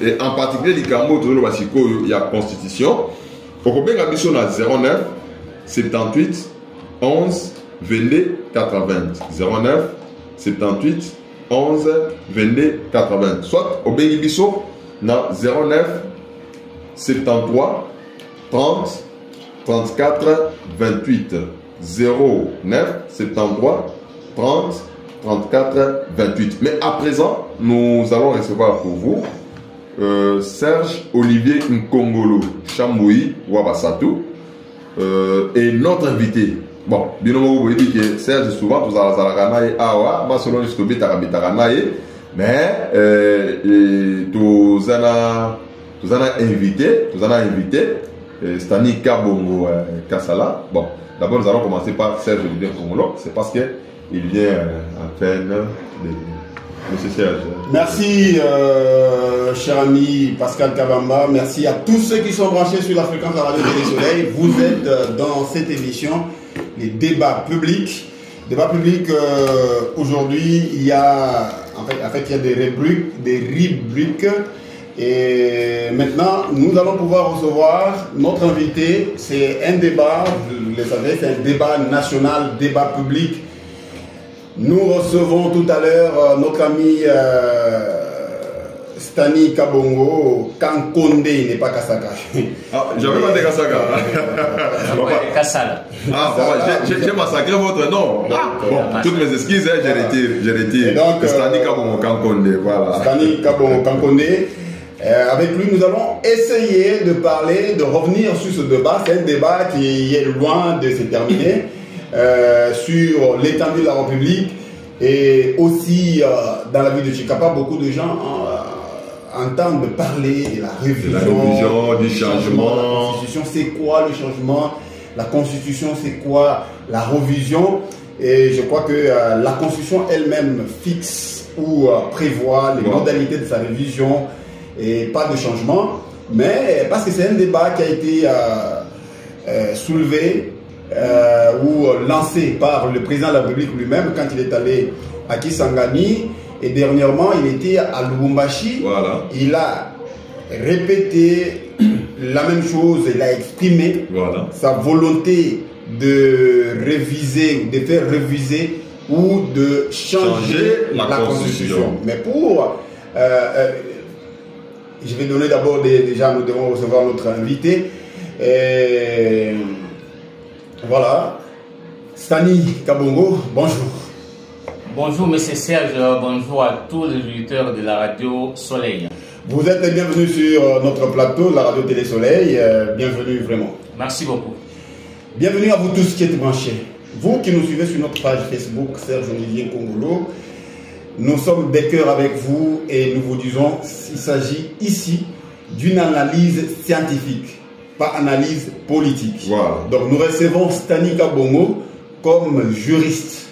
et en particulier likambo tozolo basiko il y a constitution okobenga biso na 09 78 11 22 80 09 78 11 22 80 soit obengi biso na 09 73 30 34 28 09 73 30 34 28. Mais à présent, nous allons recevoir pour vous Serge Olivier Nkongolo Chamboui Wabasatou et notre invité. Bon, bien évidemment, vous dit que Serge souvent tous à la awa, selon le scope mais tous en invité Stani Kabongo Kassala. Bon, d'abord nous allons commencer par Serge Olivier Nkongolo, c'est parce que il vient à peine de Monsieur Serge. Merci, cher ami Pascal Kabamba. Merci à tous ceux qui sont branchés sur la fréquence de la radio Télé Soleil. Vous êtes dans cette émission, les débats publics. Débat public, aujourd'hui, il y a il y a des rubriques. Et maintenant, nous allons pouvoir recevoir notre invité. C'est un débat, vous le savez, c'est un débat national, débat public. Nous recevons tout à l'heure notre ami Stani Kabongo Kankonde, il n'est pas Kasaka. Ah, j'avais pas dit Kasaka. Kassala. Ah, j'ai massacré votre nom. Bon, toutes mes excuses, j'ai retiré. Donc, Stani Kabongo Kankonde, voilà. Stani Kabongo Kankonde. Avec lui, nous allons essayer de parler, de revenir sur ce débat. C'est un débat qui est loin de se terminer. Sur l'étendue de la République et aussi dans la ville de Chikapa, beaucoup de gens entendent parler de la révision, du changement. La Constitution, c'est quoi le changement? La Constitution, c'est quoi la révision? Et je crois que la Constitution elle-même fixe ou prévoit les modalités de sa révision et pas de changement. Mais parce que c'est un débat qui a été soulevé ou lancé par le président de la République lui-même quand il est allé à Kisangani et dernièrement il était à Lubumbashi. Voilà. Il a répété la même chose, il a exprimé sa volonté de réviser, de faire réviser ou de changer la Constitution. Mais pour je vais donner d'abord déjà, nous devons recevoir notre invité. Voilà, Stani Kabongo, bonjour. Bonjour Monsieur Serge, bonjour à tous les auditeurs de la radio Soleil. Vous êtes bienvenue sur notre plateau, la radio Télé Soleil, bienvenue vraiment. Merci beaucoup. Bienvenue à vous tous qui êtes branchés. Vous qui nous suivez sur notre page Facebook, Serge Olivier Nkongolo, nous sommes des cœurs avec vous et nous vous disons qu'il s'agit ici d'une analyse scientifique, pas analyse politique. Voilà. Donc nous recevons Stani Kabongo comme juriste.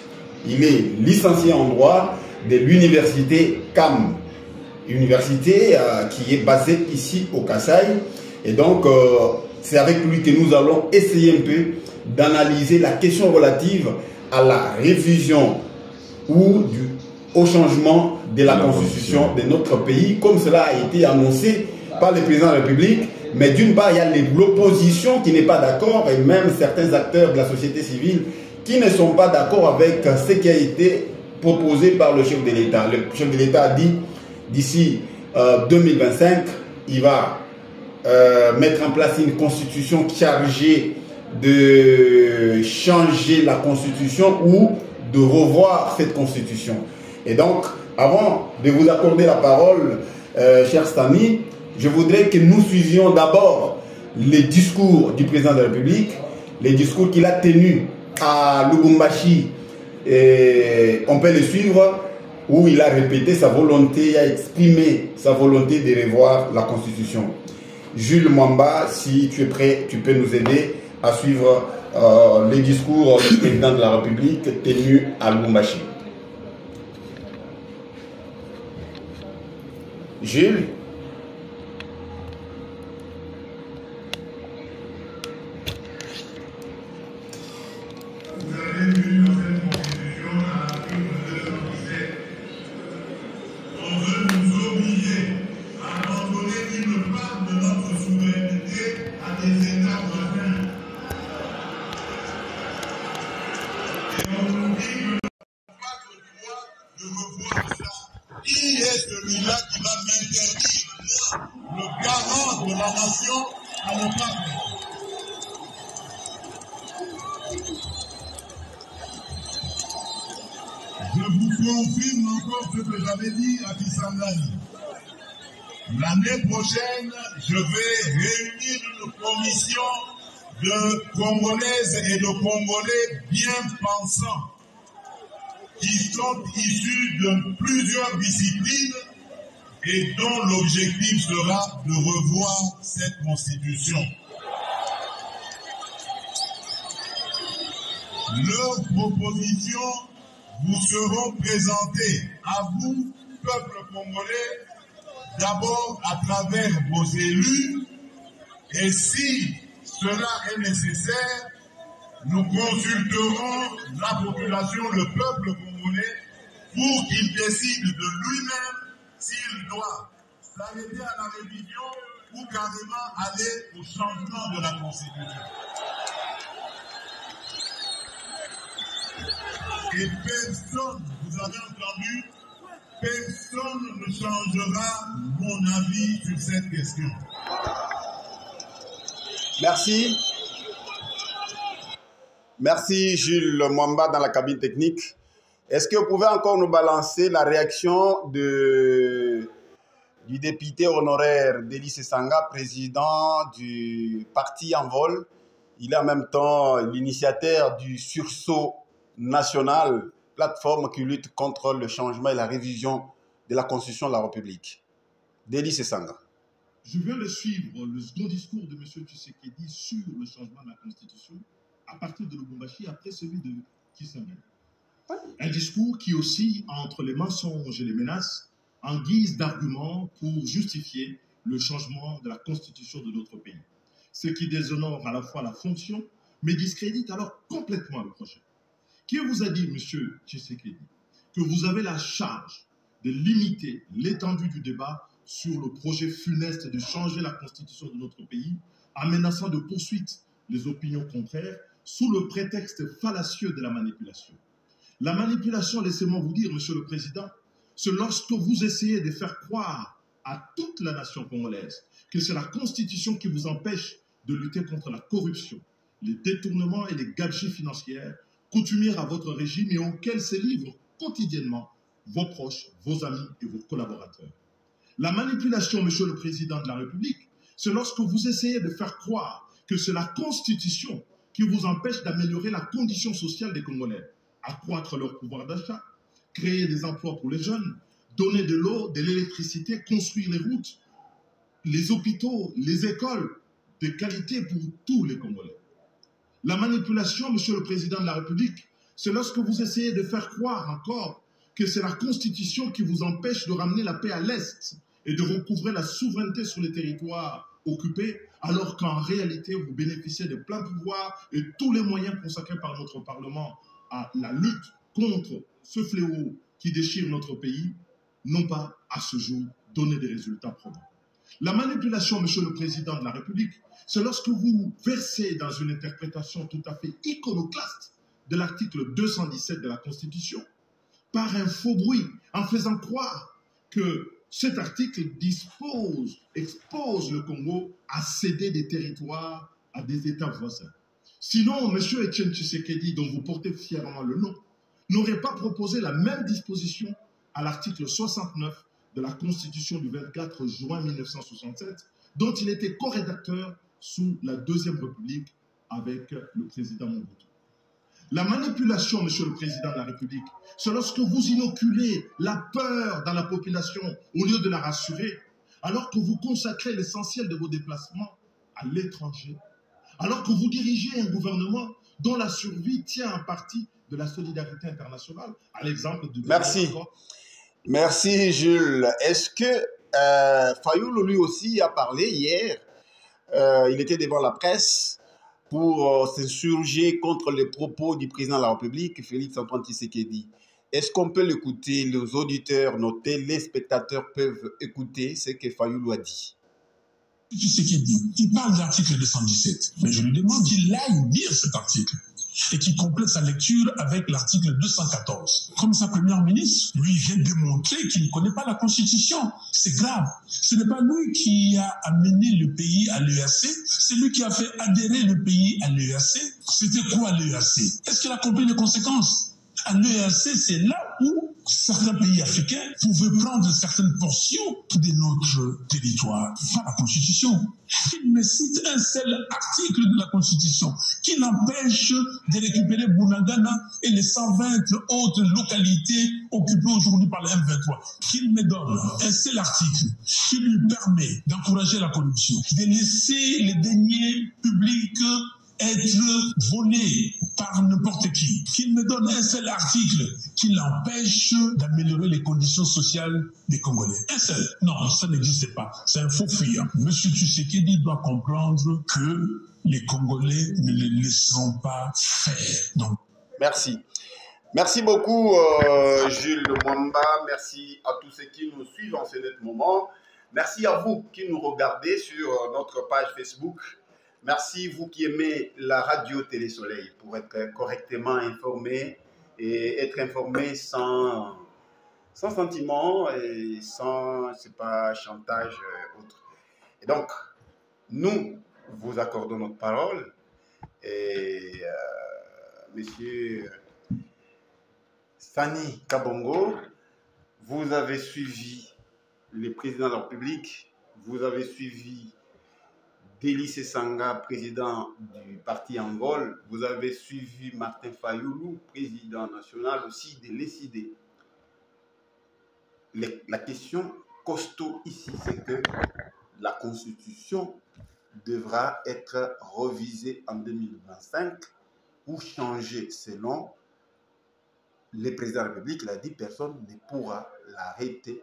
Il est licencié en droit de l'université CAM, université qui est basée ici au Kasaï. Et donc c'est avec lui que nous allons essayer un peu d'analyser la question relative à la révision ou au changement de la constitution de notre pays, comme cela a été annoncé par le président de la République. Mais d'une part, il y a l'opposition qui n'est pas d'accord et même certains acteurs de la société civile qui ne sont pas d'accord avec ce qui a été proposé par le chef de l'État. Le chef de l'État a dit d'ici 2025, il va mettre en place une constitution chargée de changer la constitution ou de revoir cette constitution. Et donc, avant de vous accorder la parole, cher Stani, je voudrais que nous suivions d'abord les discours du président de la République, les discours qu'il a tenus à Lubumbashi. Et on peut les suivre où il a répété sa volonté, il a exprimé sa volonté de revoir la Constitution. Jules Mwamba, si tu es prêt, tu peux nous aider à suivre les discours du président de la République tenus à Lubumbashi. Jules? Vous avez vu dans cette constitution à l'article 217. On veut nous obliger à abandonner m'interdire, moi, le garant de la nation, à ne pas faire. Je vous confirme encore ce que j'avais dit à Kisangani. L'année prochaine, je vais réunir une commission de Congolaises et de Congolais bien pensants qui sont issus de plusieurs disciplines et dont l'objectif sera de revoir cette constitution. Leurs propositions vous seront présentées à vous, peuple congolais, d'abord à travers vos élus, et si cela est nécessaire, nous consulterons la population, le peuple congolais, pour qu'il décide de lui-même s'il doit s'arrêter à la révision ou carrément aller au changement de la Constitution. Et personne, vous avez entendu, personne ne changera mon avis sur cette question. Merci. Merci Jules Mwamba dans la cabine technique. Est-ce que vous pouvez encore nous balancer la réaction du député honoraire Dely Sesanga, président du parti Envol. Il est en même temps l'initiateur du sursaut national, plateforme qui lutte contre le changement et la révision de la Constitution de la République. Dely Sesanga. Je viens de suivre le second discours de M. Tshisekedi sur le changement de la Constitution à partir de Lubumbashi après celui de Kisangani. Un discours qui oscille entre les mensonges et les menaces en guise d'argument pour justifier le changement de la Constitution de notre pays. Ce qui déshonore à la fois la fonction, mais discrédite alors complètement le projet. Qui vous a dit, M. Tshisekedi, que vous avez la charge de limiter l'étendue du débat sur le projet funeste de changer la Constitution de notre pays, en menaçant de poursuite les opinions contraires sous le prétexte fallacieux de la manipulation? La manipulation, laissez-moi vous dire, Monsieur le Président, c'est lorsque vous essayez de faire croire à toute la nation congolaise que c'est la Constitution qui vous empêche de lutter contre la corruption, les détournements et les gabegies financières coutumières à votre régime et auxquels se livrent quotidiennement vos proches, vos amis et vos collaborateurs. La manipulation, Monsieur le Président de la République, c'est lorsque vous essayez de faire croire que c'est la Constitution qui vous empêche d'améliorer la condition sociale des Congolais, accroître leur pouvoir d'achat, créer des emplois pour les jeunes, donner de l'eau, de l'électricité, construire les routes, les hôpitaux, les écoles de qualité pour tous les Congolais. La manipulation, Monsieur le Président de la République, c'est lorsque vous essayez de faire croire encore que c'est la Constitution qui vous empêche de ramener la paix à l'Est et de recouvrer la souveraineté sur les territoires occupés, alors qu'en réalité, vous bénéficiez de plein pouvoir et tous les moyens consacrés par notre Parlement à la lutte contre ce fléau qui déchire notre pays, n'ont pas, à ce jour, donné des résultats probants. La manipulation, Monsieur le Président de la République, c'est lorsque vous versez dans une interprétation tout à fait iconoclaste de l'article 217 de la Constitution, par un faux bruit, en faisant croire que cet article expose le Congo à céder des territoires à des États voisins. Sinon, M. Etienne Tshisekedi, dont vous portez fièrement le nom, n'aurait pas proposé la même disposition à l'article 69 de la Constitution du 24 juin 1967, dont il était co-rédacteur sous la Deuxième République avec le président Mobutu. La manipulation, Monsieur le Président de la République, c'est lorsque vous inoculez la peur dans la population au lieu de la rassurer, alors que vous consacrez l'essentiel de vos déplacements à l'étranger, alors que vous dirigez un gouvernement dont la survie tient en partie de la solidarité internationale, à l'exemple du... Merci. Merci Jules. Est-ce que Fayoulou lui aussi a parlé hier, il était devant la presse pour s'insurger contre les propos du président de la République, Félix-Antoine Tshisekedi. Est-ce qu'on peut l'écouter? Les auditeurs, nos téléspectateurs peuvent écouter ce que Fayoulou a dit. Tshisekedi, il parle de l'article 217, mais je lui demande qu'il aille lire cet article. et qui complète sa lecture avec l'article 214. Comme sa première ministre, lui vient démontrer qu'il ne connaît pas la Constitution. C'est grave. Ce n'est pas lui qui a amené le pays à l'EAC, c'est lui qui a fait adhérer le pays à l'EAC. C'était quoi l'EAC? Est-ce qu'il a compris les conséquences? À l'EAC, c'est là où certains pays africains pouvaient prendre certaines portions de notre territoire. Pas la Constitution. Il me cite un seul article de la Constitution qui l'empêche de récupérer Bunagana et les 120 autres localités occupées aujourd'hui par le M23. Qu'il me donne un seul article qui lui permet d'encourager la corruption, de laisser les deniers publics être volé par n'importe qui. Qu'il me donne un seul article qui l'empêche d'améliorer les conditions sociales des Congolais. Un seul. Non, ça n'existe pas. C'est un faux fuyant. Monsieur Tshisekedi doit comprendre que les Congolais ne le laisseront pas faire. Donc... Merci. Merci beaucoup, Jules Mwamba. Merci à tous ceux qui nous suivent en ce net moment. Merci à vous qui nous regardez sur notre page Facebook. Merci, vous qui aimez la radio Télé Soleil, pour être correctement informé et être informé sans sentiment et sans, c'est pas, chantage autre. Et donc, nous vous accordons notre parole et monsieur Sani Kabongo, vous avez suivi le président de la République, vous avez suivi Délice Sanga, président du parti Angol, vous avez suivi Martin Fayoulou, président national aussi de l'ECD. La question costaud ici, c'est que la Constitution devra être revisée en 2025 ou changée selon le président de la République. Il a dit personne ne pourra l'arrêter,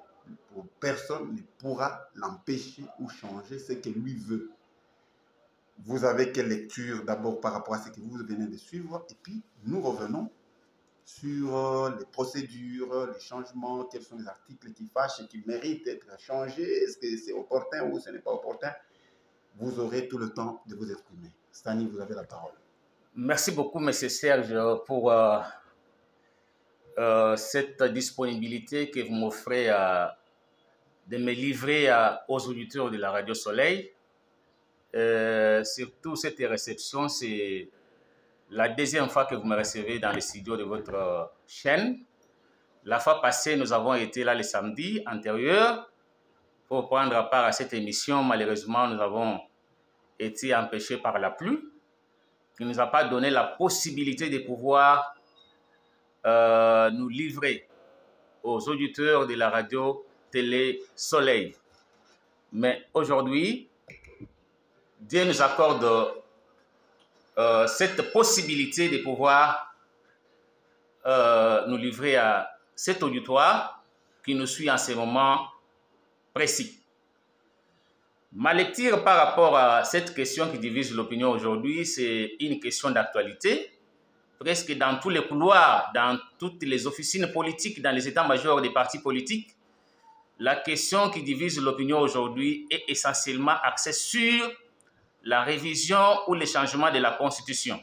personne ne pourra l'empêcher ou changer ce que lui veut. Vous avez quelle lecture d'abord par rapport à ce que vous venez de suivre, et puis nous revenons sur les procédures, les changements, quels sont les articles qui fâchent et qui méritent d'être changés, est-ce que c'est opportun ou ce n'est pas opportun. Vous aurez tout le temps de vous exprimer. Stani, vous avez la parole. Merci beaucoup, M. Serge, pour cette disponibilité que vous m'offrez de me livrer aux auditeurs de la Radio Soleil. Surtout cette réception, c'est la deuxième fois que vous me recevez dans les studios de votre chaîne. La fois passée, nous avons été là le samedi antérieur pour prendre part à cette émission. Malheureusement, nous avons été empêchés par la pluie, qui ne nous a pas donné la possibilité de pouvoir nous livrer aux auditeurs de la radio Télé Soleil. Mais aujourd'hui, Dieu nous accorde cette possibilité de pouvoir nous livrer à cet auditoire qui nous suit en ce moment précis. Ma lecture par rapport à cette question qui divise l'opinion aujourd'hui, c'est une question d'actualité. Presque dans tous les couloirs, dans toutes les officines politiques, dans les états-majors des partis politiques, la question qui divise l'opinion aujourd'hui est essentiellement axée sur la révision ou le changement de la Constitution.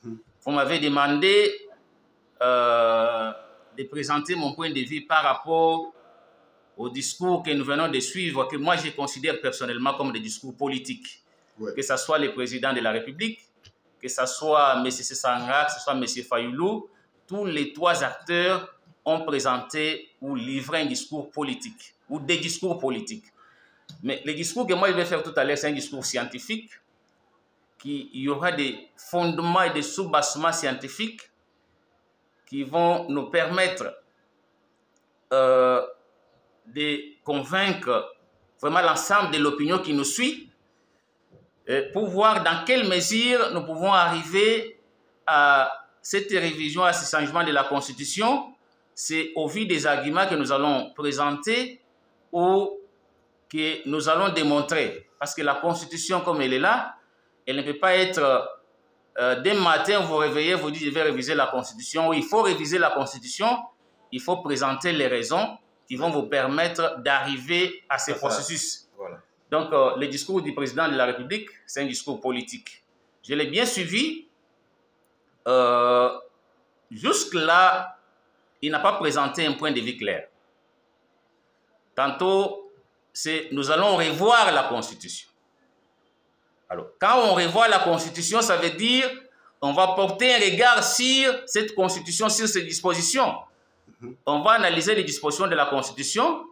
Vous m'avez demandé de présenter mon point de vue par rapport au discours que nous venons de suivre, que moi je considère personnellement comme des discours politiques. Ouais. Que ce soit le président de la République, que ce soit M. Sanga, que ce soit M. Fayoulou, tous les trois acteurs ont présenté ou livré un discours politique, ou des discours politiques. Mais le discours que moi je vais faire tout à l'heure, c'est un discours scientifique, qu'il y aura des fondements et des sous-bassements scientifiques qui vont nous permettre de convaincre vraiment l'ensemble de l'opinion qui nous suit pour voir dans quelle mesure nous pouvons arriver à cette révision, à ce changement de la Constitution. C'est au vu des arguments que nous allons présenter ou que nous allons démontrer. Parce que la Constitution, comme elle est là, elle ne peut pas être dès matin, vous vous réveillez, vous dites je vais réviser la Constitution. Oui, il faut réviser la Constitution, il faut présenter les raisons qui vont vous permettre d'arriver à ce processus. Voilà. Donc, le discours du président de la République, c'est un discours politique. Je l'ai bien suivi jusque-là, il n'a pas présenté un point de vue clair. Tantôt, nous allons revoir la Constitution. Alors, quand on revoit la Constitution, ça veut dire on va porter un regard sur cette Constitution, sur ses dispositions. On va analyser les dispositions de la Constitution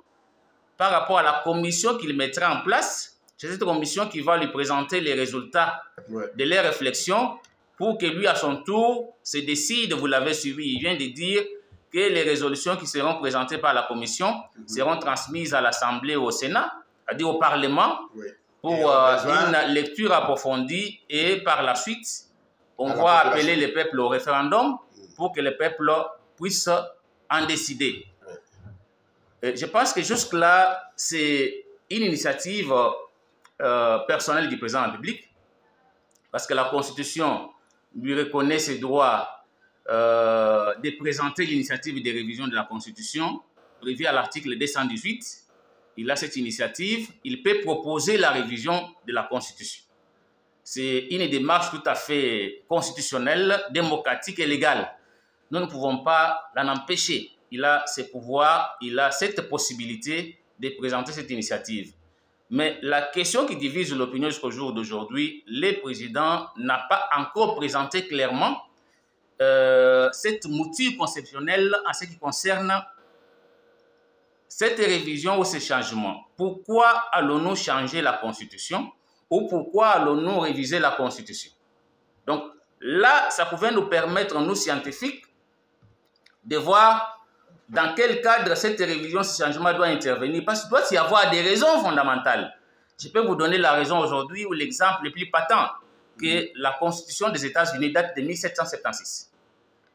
par rapport à la commission qu'il mettra en place. C'est cette commission qui va lui présenter les résultats de leurs réflexions pour que lui, à son tour, se décide, vous l'avez suivi, il vient de dire que les résolutions qui seront présentées par la commission seront transmises à l'Assemblée, au Sénat, c'est-à-dire au Parlement, pour une lecture approfondie et par la suite, on va appeler les peuples au référendum pour que les peuples puissent en décider. Je pense que jusque-là, c'est une initiative personnelle du président de la République parce que la Constitution lui reconnaît ses droits de présenter l'initiative de révision de la Constitution prévue à l'article 218. Il a cette initiative, il peut proposer la révision de la Constitution. C'est une démarche tout à fait constitutionnelle, démocratique et légale. Nous ne pouvons pas l'en empêcher. Il a ses pouvoirs, il a cette possibilité de présenter cette initiative. Mais la question qui divise l'opinion jusqu'au jour d'aujourd'hui, le président n'a pas encore présenté clairement cette mouture conceptionnelle en ce qui concerne cette révision ou ces changements. Pourquoi allons-nous changer la Constitution ou pourquoi allons-nous réviser la Constitution? Donc là, ça pouvait nous permettre, nous scientifiques, de voir dans quel cadre cette révision, ce changement doit intervenir. Parce qu'il doit y avoir des raisons fondamentales. Je peux vous donner la raison aujourd'hui ou l'exemple le plus patent que la Constitution des États-Unis date de 1776.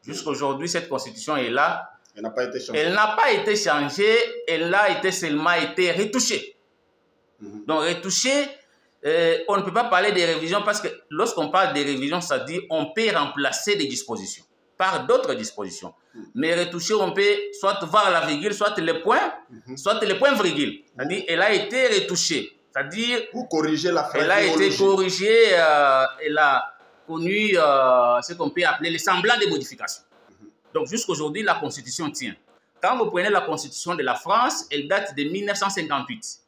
Jusqu'à aujourd'hui, cette Constitution est là. Elle n'a pas été changée. Elle n'a pas été changée, elle a été seulement été retouchée. Donc retouchée, on ne peut pas parler de révision parce que lorsqu'on parle de révision, ça dit on peut remplacer des dispositions par d'autres dispositions. Mais retoucher, on peut soit voir la virgule, soit le point, soit le point virgule. C'est-à-dire elle a été retouchée. C'est-à-dire pour corriger la elle a été corrigée, elle a connu ce qu'on peut appeler les semblants de modifications. Donc jusqu'à aujourd'hui, la Constitution tient. Quand vous prenez la Constitution de la France, elle date de 1958.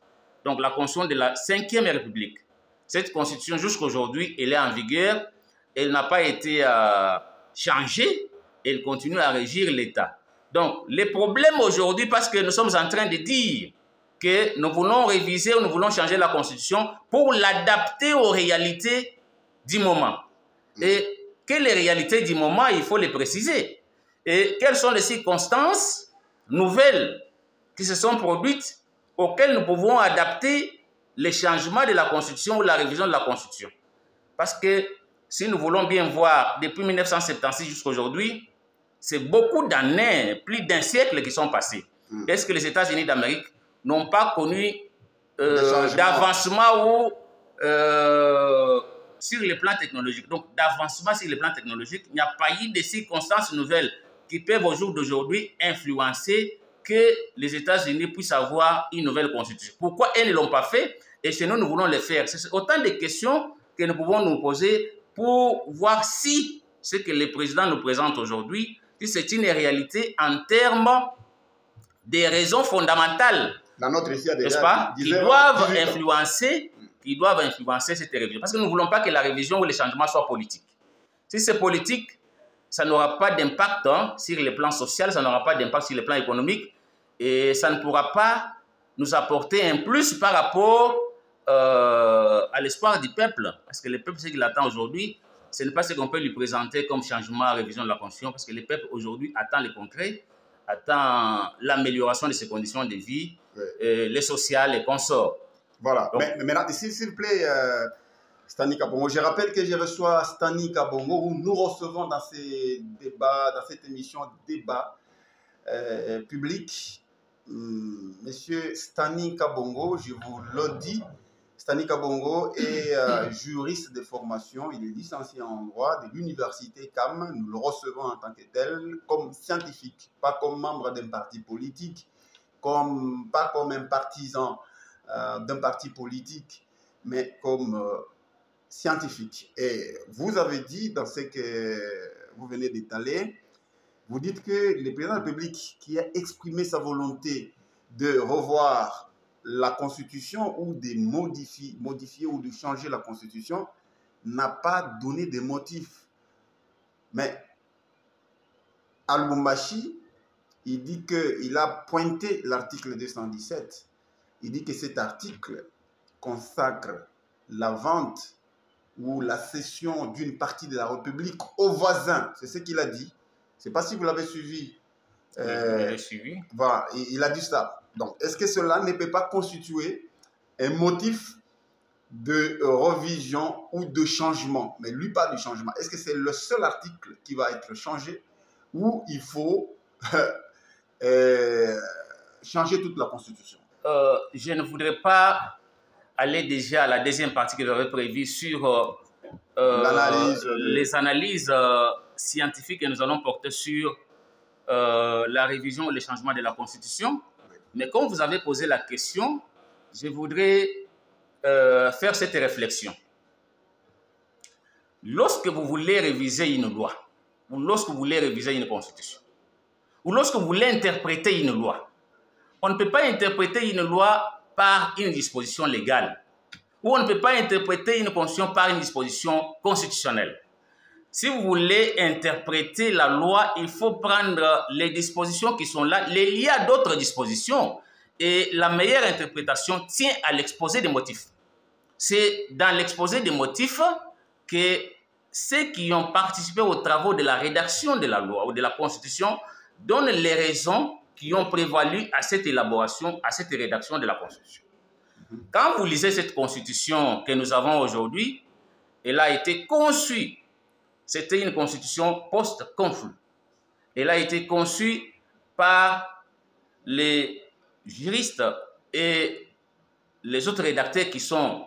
Donc la Constitution de la 5e République. Cette Constitution, jusqu'à aujourd'hui, elle est en vigueur. Elle n'a pas été changée. Elle continue à régir l'État. Donc les problèmes aujourd'hui, parce que nous sommes en train de dire que nous voulons réviser ou nous voulons changer la Constitution pour l'adapter aux réalités du moment. Et quelles réalités du moment, il faut les préciser. Et quelles sont les circonstances nouvelles qui se sont produites auxquelles nous pouvons adapter les changements de la Constitution ou la révision de la Constitution. Parce que si nous voulons bien voir, depuis 1976 jusqu'à aujourd'hui, c'est beaucoup d'années, plus d'un siècle qui sont passés. Est-ce que les États-Unis d'Amérique n'ont pas connu d'avancement ou sur le plan technologique? Donc, d'avancement sur le plan technologique, il n'y a pas eu de circonstances nouvelles qui peuvent au jour d'aujourd'hui influencer que les États-Unis puissent avoir une nouvelle constitution. Pourquoi elles ne l'ont pas fait? Et chez nous, nous voulons le faire. C'est autant de questions que nous pouvons nous poser pour voir si ce que le président nous présente aujourd'hui, si c'est une réalité en termes des raisons fondamentales, n'est-ce pas, qui doivent influencer cette révision. Parce que nous ne voulons pas que la révision ou les changements soient politiques. Si c'est politique, ça n'aura pas d'impact sur le plan social, ça n'aura pas d'impact sur le plan économique et ça ne pourra pas nous apporter un plus par rapport à l'espoir du peuple. Parce que le peuple, ce qu'il attend aujourd'hui, ce n'est pas ce qu'on peut lui présenter comme changement, révision de la Constitution, parce que le peuple aujourd'hui attend le concret, attend l'amélioration de ses conditions de vie, les sociales, les consorts. Voilà. Donc, mais maintenant, s'il vous plaît, Stanley Kabongo, je rappelle que je reçois Stanley Kabongo, où nous recevons dans ces débats, dans cette émission débat public, Monsieur Stanley Kabongo, je vous le dis, Stanley Kabongo est juriste de formation, il est licencié en droit de l'université CAM. Nous le recevons en tant que tel, comme scientifique, pas comme membre d'un parti politique, pas comme un partisan d'un parti politique, mais comme scientifique. Et vous avez dit dans ce que vous venez d'étaler, vous dites que le président de la République qui a exprimé sa volonté de revoir la Constitution ou de modifier ou de changer la Constitution n'a pas donné de motifs. Mais à Lubumbashi, il dit qu'il a pointé l'article 217. Il dit que cet article consacre la vente ou la cession d'une partie de la République aux voisins. C'est ce qu'il a dit. Je ne sais pas si vous l'avez suivi. Suivi. Voilà, il a dit ça. Donc, est-ce que cela ne peut pas constituer un motif de revision ou de changement? Mais lui parle de changement. Est-ce que c'est le seul article qui va être changé ou il faut changer toute la Constitution? Je ne voudrais pas aller déjà à la deuxième partie que j'avais prévue sur les analyses scientifiques que nous allons porter sur la révision et le changement de la Constitution. Mais comme vous avez posé la question, je voudrais faire cette réflexion. Lorsque vous voulez réviser une loi, ou lorsque vous voulez réviser une Constitution, ou lorsque vous voulez interpréter une loi, on ne peut pas interpréter une loi par une disposition légale, ou on ne peut pas interpréter une Constitution par une disposition constitutionnelle. Si vous voulez interpréter la loi, il faut prendre les dispositions qui sont là, les lier à d'autres dispositions. Et la meilleure interprétation tient à l'exposé des motifs. C'est dans l'exposé des motifs que ceux qui ont participé aux travaux de la rédaction de la loi ou de la Constitution donnent les raisons qui ont prévalu à cette élaboration, à cette rédaction de la Constitution. Quand vous lisez cette Constitution que nous avons aujourd'hui, elle a été conçue. C'était une constitution post-conflit. Elle a été conçue par les juristes et les autres rédacteurs qui sont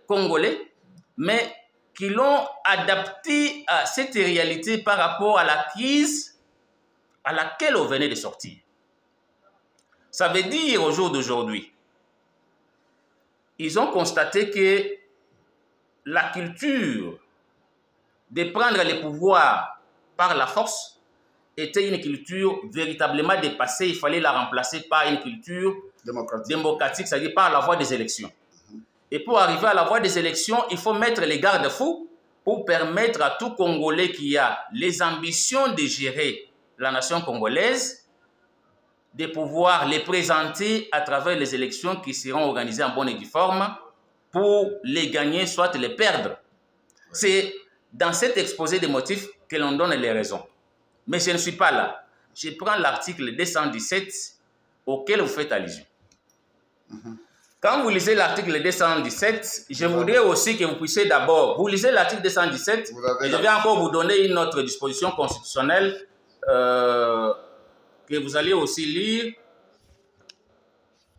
congolais, mais qui l'ont adaptée à cette réalité par rapport à la crise à laquelle on venait de sortir. Ça veut dire au jour d'aujourd'hui, ils ont constaté que la culture de prendre les pouvoirs par la force était une culture véritablement dépassée. Il fallait la remplacer par une culture démocratique, c'est-à-dire par la voie des élections. Et pour arriver à la voie des élections, il faut mettre les garde-fous pour permettre à tout Congolais qui a les ambitions de gérer la nation congolaise de pouvoir les présenter à travers les élections qui seront organisées en bonne et due forme pour les gagner, soit les perdre. C'est dans cet exposé des motifs que l'on donne les raisons. Mais je ne suis pas là. Je prends l'article 217 auquel vous faites allusion. Quand vous lisez l'article 217, je voudrais aussi que vous puissiez d'abord, vous lisez l'article 217, et je vais encore vous donner une autre disposition constitutionnelle que vous allez aussi lire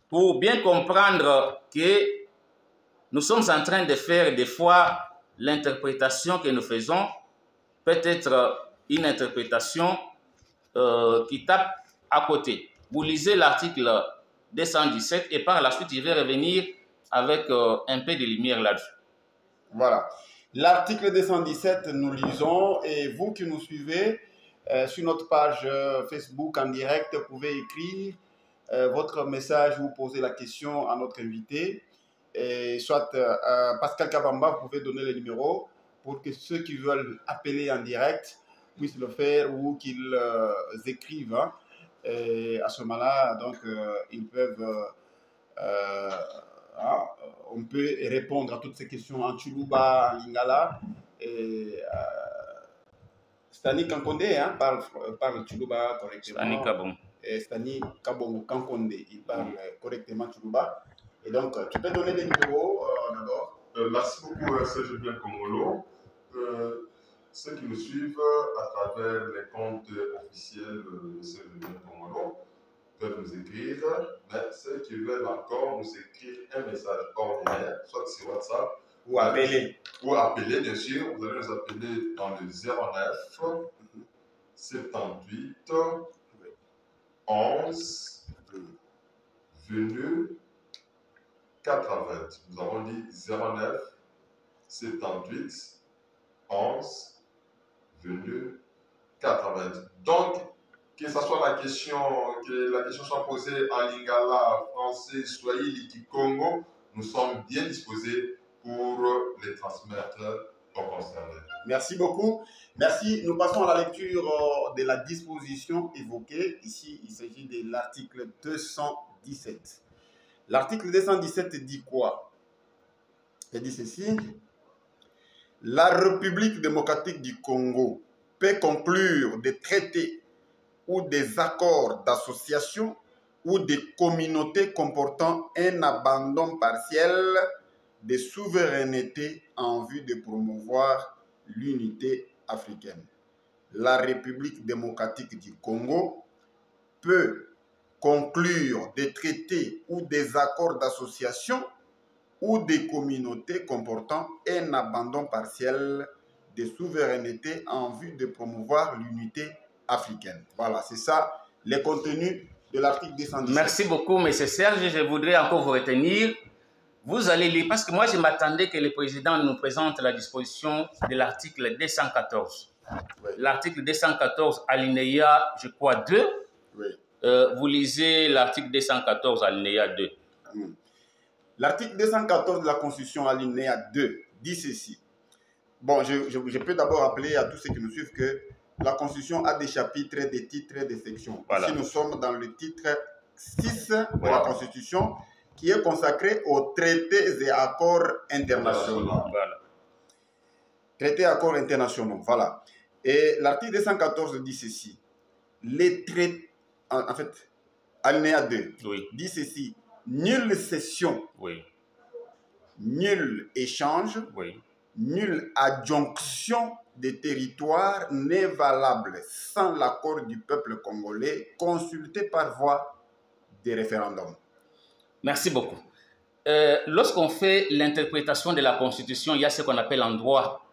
pour bien comprendre que nous sommes en train de faire des fois l'interprétation que nous faisons peut être une interprétation qui tape à côté. Vous lisez l'article 217 et par la suite, je vais revenir avec un peu de lumière là-dessus. Voilà. L'article 217, nous lisons et vous qui nous suivez sur notre page Facebook en direct, vous pouvez écrire votre message ou poser la question à notre invité. Et soit Pascal Kabamba, vous pouvez donner le numéro pour que ceux qui veulent appeler en direct puissent le faire ou qu'ils écrivent. Hein. Et à ce moment-là, donc, ils peuvent, on peut répondre à toutes ces questions en Tsholuba, en Lingala. Et Stani Kankonde parle Tsholuba correctement. Stani Kabongo. Et Stani Kabongo Kankonde, il parle correctement Tsholuba. Et donc, tu peux donner les numéros d'abord. Merci beaucoup, Serge Bien Congolo. Ceux qui nous suivent à travers les comptes officiels de Serge Bien Congolo peuvent nous écrire. Mais ceux qui veulent encore nous écrire un message ordinaire, soit sur WhatsApp ou appeler. Ou appeler, bien sûr. Vous allez nous appeler dans le 09 78 11 22 80. Nous avons dit 09 78 11 22 80. Donc, que ce soit que la question soit posée en lingala, français, swahili, kikongo, nous sommes bien disposés pour les transmettre aux concernés. Merci beaucoup. Merci. Nous passons à la lecture de la disposition évoquée. Ici, il s'agit de l'article 217. L'article 217 dit quoi? Il dit ceci. La République démocratique du Congo peut conclure des traités ou des accords d'association ou des communautés comportant un abandon partiel de souveraineté en vue de promouvoir l'unité africaine. La République démocratique du Congo peut conclure des traités ou des accords d'association ou des communautés comportant un abandon partiel de souveraineté en vue de promouvoir l'unité africaine. Voilà, c'est ça, les contenus de l'article 217. Merci beaucoup, M. Serge. Je voudrais encore vous retenir. Vous allez lire, parce que moi, je m'attendais que le président nous présente la disposition de l'article 214. Oui. L'article 214, alinéa, je crois, 2. Oui. Vous lisez l'article 214, alinéa 2. L'article 214 de la Constitution, alinéa 2, dit ceci. Bon, je peux d'abord rappeler à tous ceux qui nous suivent que la Constitution a des chapitres, des titres, des sections. Voilà. Ici, nous sommes dans le titre 6 de la Constitution, qui est consacré aux traités et accords internationaux. Voilà. Traités et accords internationaux, voilà. Et l'article 214 dit ceci. Les traités, en fait, alinéa 2, oui, dit ceci. Nulle cession, oui, nul échange, oui, nulle adjonction des territoires n'est valable sans l'accord du peuple congolais consulté par voie de référendum. Merci beaucoup. Lorsqu'on fait l'interprétation de la Constitution, il y a ce qu'on appelle en droit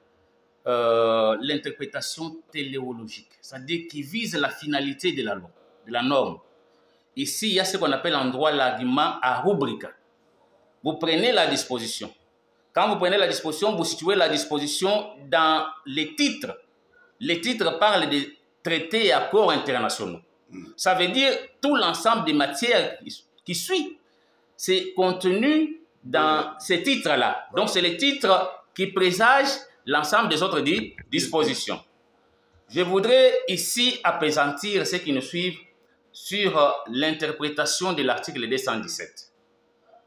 l'interprétation téléologique, c'est-à-dire qui vise la finalité de la loi, de la norme. Ici, il y a ce qu'on appelle en droit l'argument à rubrique. Vous prenez la disposition. Quand vous prenez la disposition, vous situez la disposition dans les titres. Les titres parlent des traités et accords internationaux. Ça veut dire tout l'ensemble des matières qui suit. C'est contenu dans ces titres-là. Donc, c'est les titres qui présagent l'ensemble des autres dispositions. Je voudrais ici appesantir ceux qui nous suivent sur l'interprétation de l'article 217.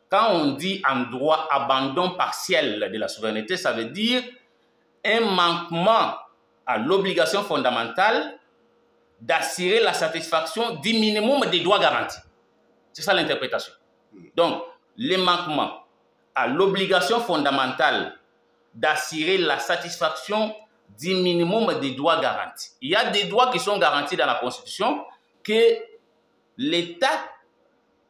Quand on dit en droit abandon partiel de la souveraineté, ça veut dire un manquement à l'obligation fondamentale d'assurer la satisfaction du minimum des droits garantis. C'est ça l'interprétation. Donc, le manquement à l'obligation fondamentale d'assurer la satisfaction du minimum des droits garantis. Il y a des droits qui sont garantis dans la Constitution que l'État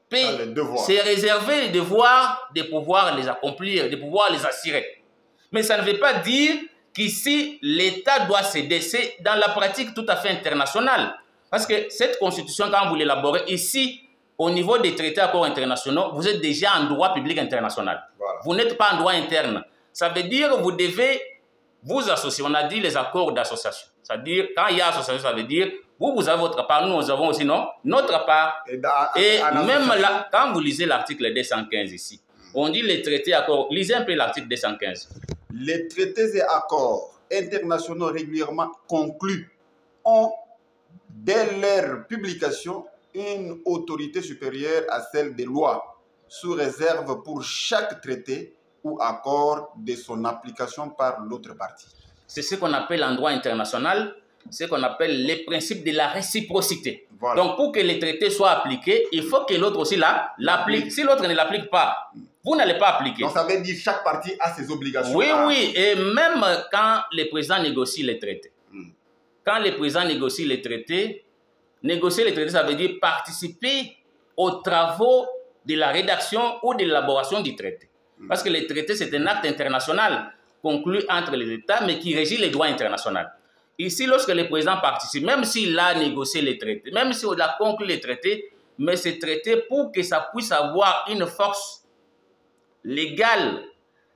peut se réserver le devoir de pouvoir les accomplir, de pouvoir les assurer. Mais ça ne veut pas dire qu'ici, l'État doit céder. C'est dans la pratique tout à fait internationale. Parce que cette Constitution, quand vous l'élaborez ici, au niveau des traités accords internationaux, vous êtes déjà en droit public international. Voilà. Vous n'êtes pas en droit interne. Ça veut dire que vous devez vous associer. On a dit les accords d'association. C'est-à-dire, quand il y a association, ça veut dire vous avez votre part, nous avons aussi notre part. Et même là, quand vous lisez l'article 215 ici, on dit les traités accords. Lisez un peu l'article 215. Les traités et accords internationaux régulièrement conclus ont, dès leur publication, une autorité supérieure à celle des lois, sous réserve pour chaque traité ou accord de son application par l'autre partie. C'est ce qu'on appelle en droit international, ce qu'on appelle les principes de la réciprocité. Voilà. Donc, pour que les traités soient appliqués, il faut que l'autre aussi l'applique. Si l'autre ne l'applique pas, vous n'allez pas appliquer. Donc, ça veut dire que chaque partie a ses obligations. Oui, oui. Et même quand les présidents négocient les traités. Quand les présidents négocient les traités, négocier les traités, ça veut dire participer aux travaux de la rédaction ou de l'élaboration du traité. Parce que les traités, c'est un acte international conclu entre les États, mais qui régit les droits internationaux. Ici, lorsque le président participe, même s'il a négocié les traités, même s'il a conclu les traités, mais ces traités, pour que ça puisse avoir une force légale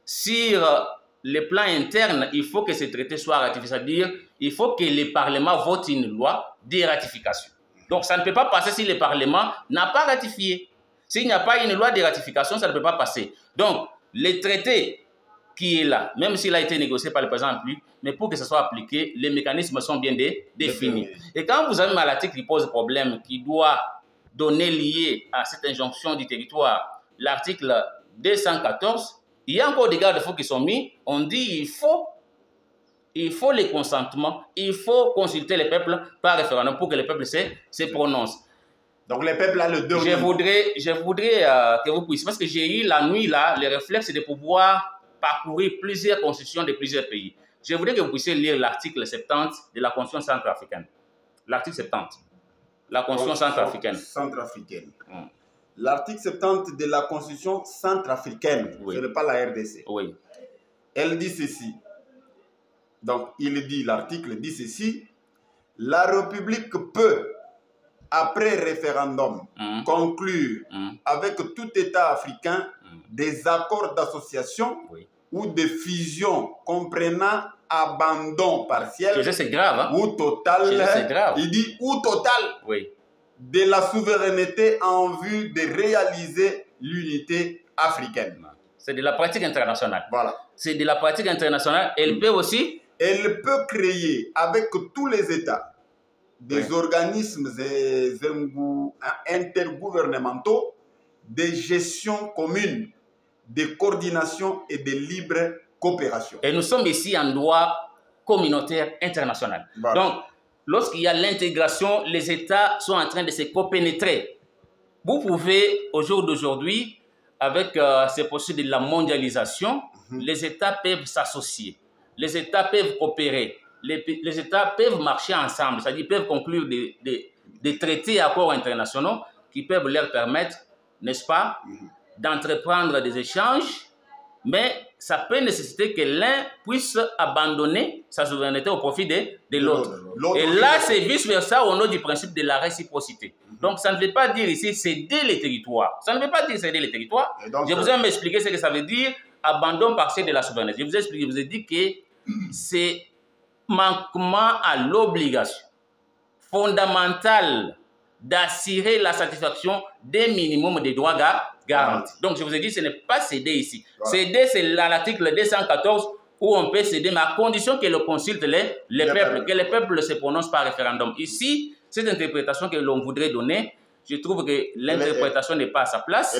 sur le plan interne, il faut que ce traité soit ratifié. C'est-à-dire, il faut que le Parlement vote une loi de ratification. Donc, ça ne peut pas passer si le Parlement n'a pas ratifié. S'il n'y a pas une loi de ratification, ça ne peut pas passer. Donc, le traité qui est là, même s'il a été négocié par le président Plus, mais pour que ça soit appliqué, les mécanismes sont bien définis. Et quand vous avez un article qui pose problème, qui doit donner lié à cette injonction du territoire, l'article 214, il y a encore des garde-fous qui sont mis. On dit il faut les consentements, il faut consulter les peuples par référendum pour que les peuples se prononcent. Donc les peuples là le deux. Je voudrais que vous puissiez, parce que j'ai eu la nuit là, le réflexe de pouvoir parcourir plusieurs constitutions de plusieurs pays. Je voudrais que vous puissiez lire l'article 70 de la Constitution centrafricaine. L'article 70, la Constitution centrafricaine. L'article 70 de la Constitution centrafricaine, oui. Ce n'est pas la RDC. Oui. Elle dit ceci. Donc, l'article dit ceci. La République peut, après référendum, conclure avec tout État africain des accords d'association ou de fusion comprenant abandon partiel c'est grave, hein? ou total. C'est grave. Il dit ou total. Oui. De la souveraineté en vue de réaliser l'unité africaine. C'est de la pratique internationale. Voilà. C'est de la pratique internationale. Elle peut aussi... Elle peut créer avec tous les États des organismes intergouvernementaux de gestion commune, de coordination et de libre coopération. Et nous sommes ici en droit communautaire international. Voilà. Donc, lorsqu'il y a l'intégration, les États sont en train de se copénétrer. Vous pouvez, au jour d'aujourd'hui, avec ces processus de la mondialisation, les États peuvent s'associer, les États peuvent coopérer, les États peuvent marcher ensemble, c'est-à-dire peuvent conclure des traités et accords internationaux qui peuvent leur permettre, n'est-ce pas, d'entreprendre des échanges, mais ça peut nécessiter que l'un puisse abandonner sa souveraineté au profit de l'autre. Et là, c'est vice-versa au nom du principe de la réciprocité. Donc, ça ne veut pas dire ici céder les territoires. Ça ne veut pas dire céder les territoires. Donc, je vous ai expliqué ce que ça veut dire, abandon partiel de la souveraineté. Je vous ai expliqué, je vous ai dit que c'est manquement à l'obligation fondamentale d'assurer la satisfaction des minimums des droits garantis. Donc, je vous ai dit, ce n'est pas céder ici. Voilà. Céder, c'est l'article 214 où on peut céder, mais à condition que l'on consulte les peuples, que les peuples se prononcent par référendum. Ici, cette interprétation que l'on voudrait donner, je trouve que l'interprétation n'est pas à sa place.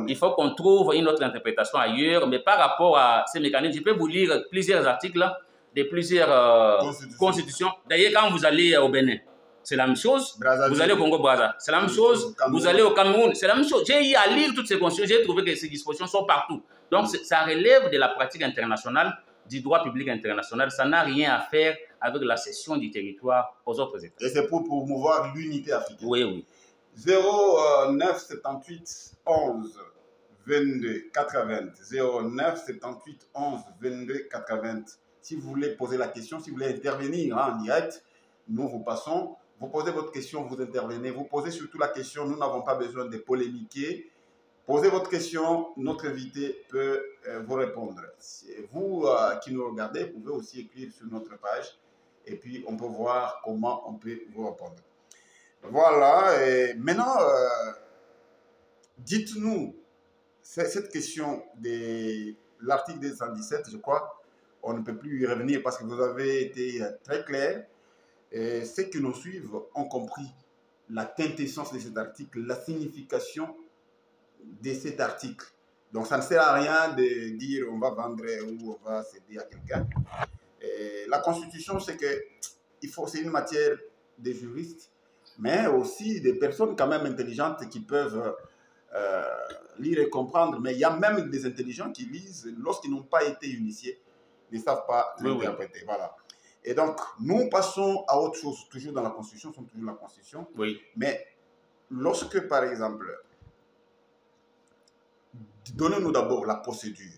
Il faut qu'on trouve une autre interprétation ailleurs, mais par rapport à ces mécanismes, je peux vous lire plusieurs articles de plusieurs constitutions. D'ailleurs, quand vous allez au Bénin, c'est la même chose. Vous allez au Congo-Brazza, c'est la même chose. Vous allez au Cameroun, c'est la même chose. J'ai eu à lire toutes ces constitutions, j'ai trouvé que ces dispositions sont partout. Donc, ça relève de la pratique internationale, du droit public international. Ça n'a rien à faire avec la cession du territoire aux autres États. Et c'est pour promouvoir l'unité africaine. Oui, oui. 09 78 11 22 80. 09 78 11 22 80. Si vous voulez poser la question, si vous voulez intervenir en direct, nous vous passons. Vous posez votre question, vous intervenez. Vous posez surtout la question, nous n'avons pas besoin de polémiquer. Posez votre question, notre invité peut vous répondre. Vous qui nous regardez, vous pouvez aussi écrire sur notre page et puis on peut voir comment on peut vous répondre. Voilà, et maintenant, dites-nous, cette question de l'article 217, je crois, on ne peut plus y revenir parce que vous avez été très clair. Et ceux qui nous suivent ont compris la quintessence de cet article, la signification de cet article. Donc, ça ne sert à rien de dire on va vendre ou on va céder à quelqu'un. La Constitution, c'est une matière des juristes, mais aussi des personnes quand même intelligentes qui peuvent lire et comprendre. Mais il y a même des intelligents qui lisent lorsqu'ils n'ont pas été initiés, ils ne savent pas l'interpréter. Voilà. Et donc, nous passons à autre chose, toujours dans la Constitution, sommes toujours dans la Constitution. Oui. Mais lorsque, par exemple, donnez-nous d'abord la procédure,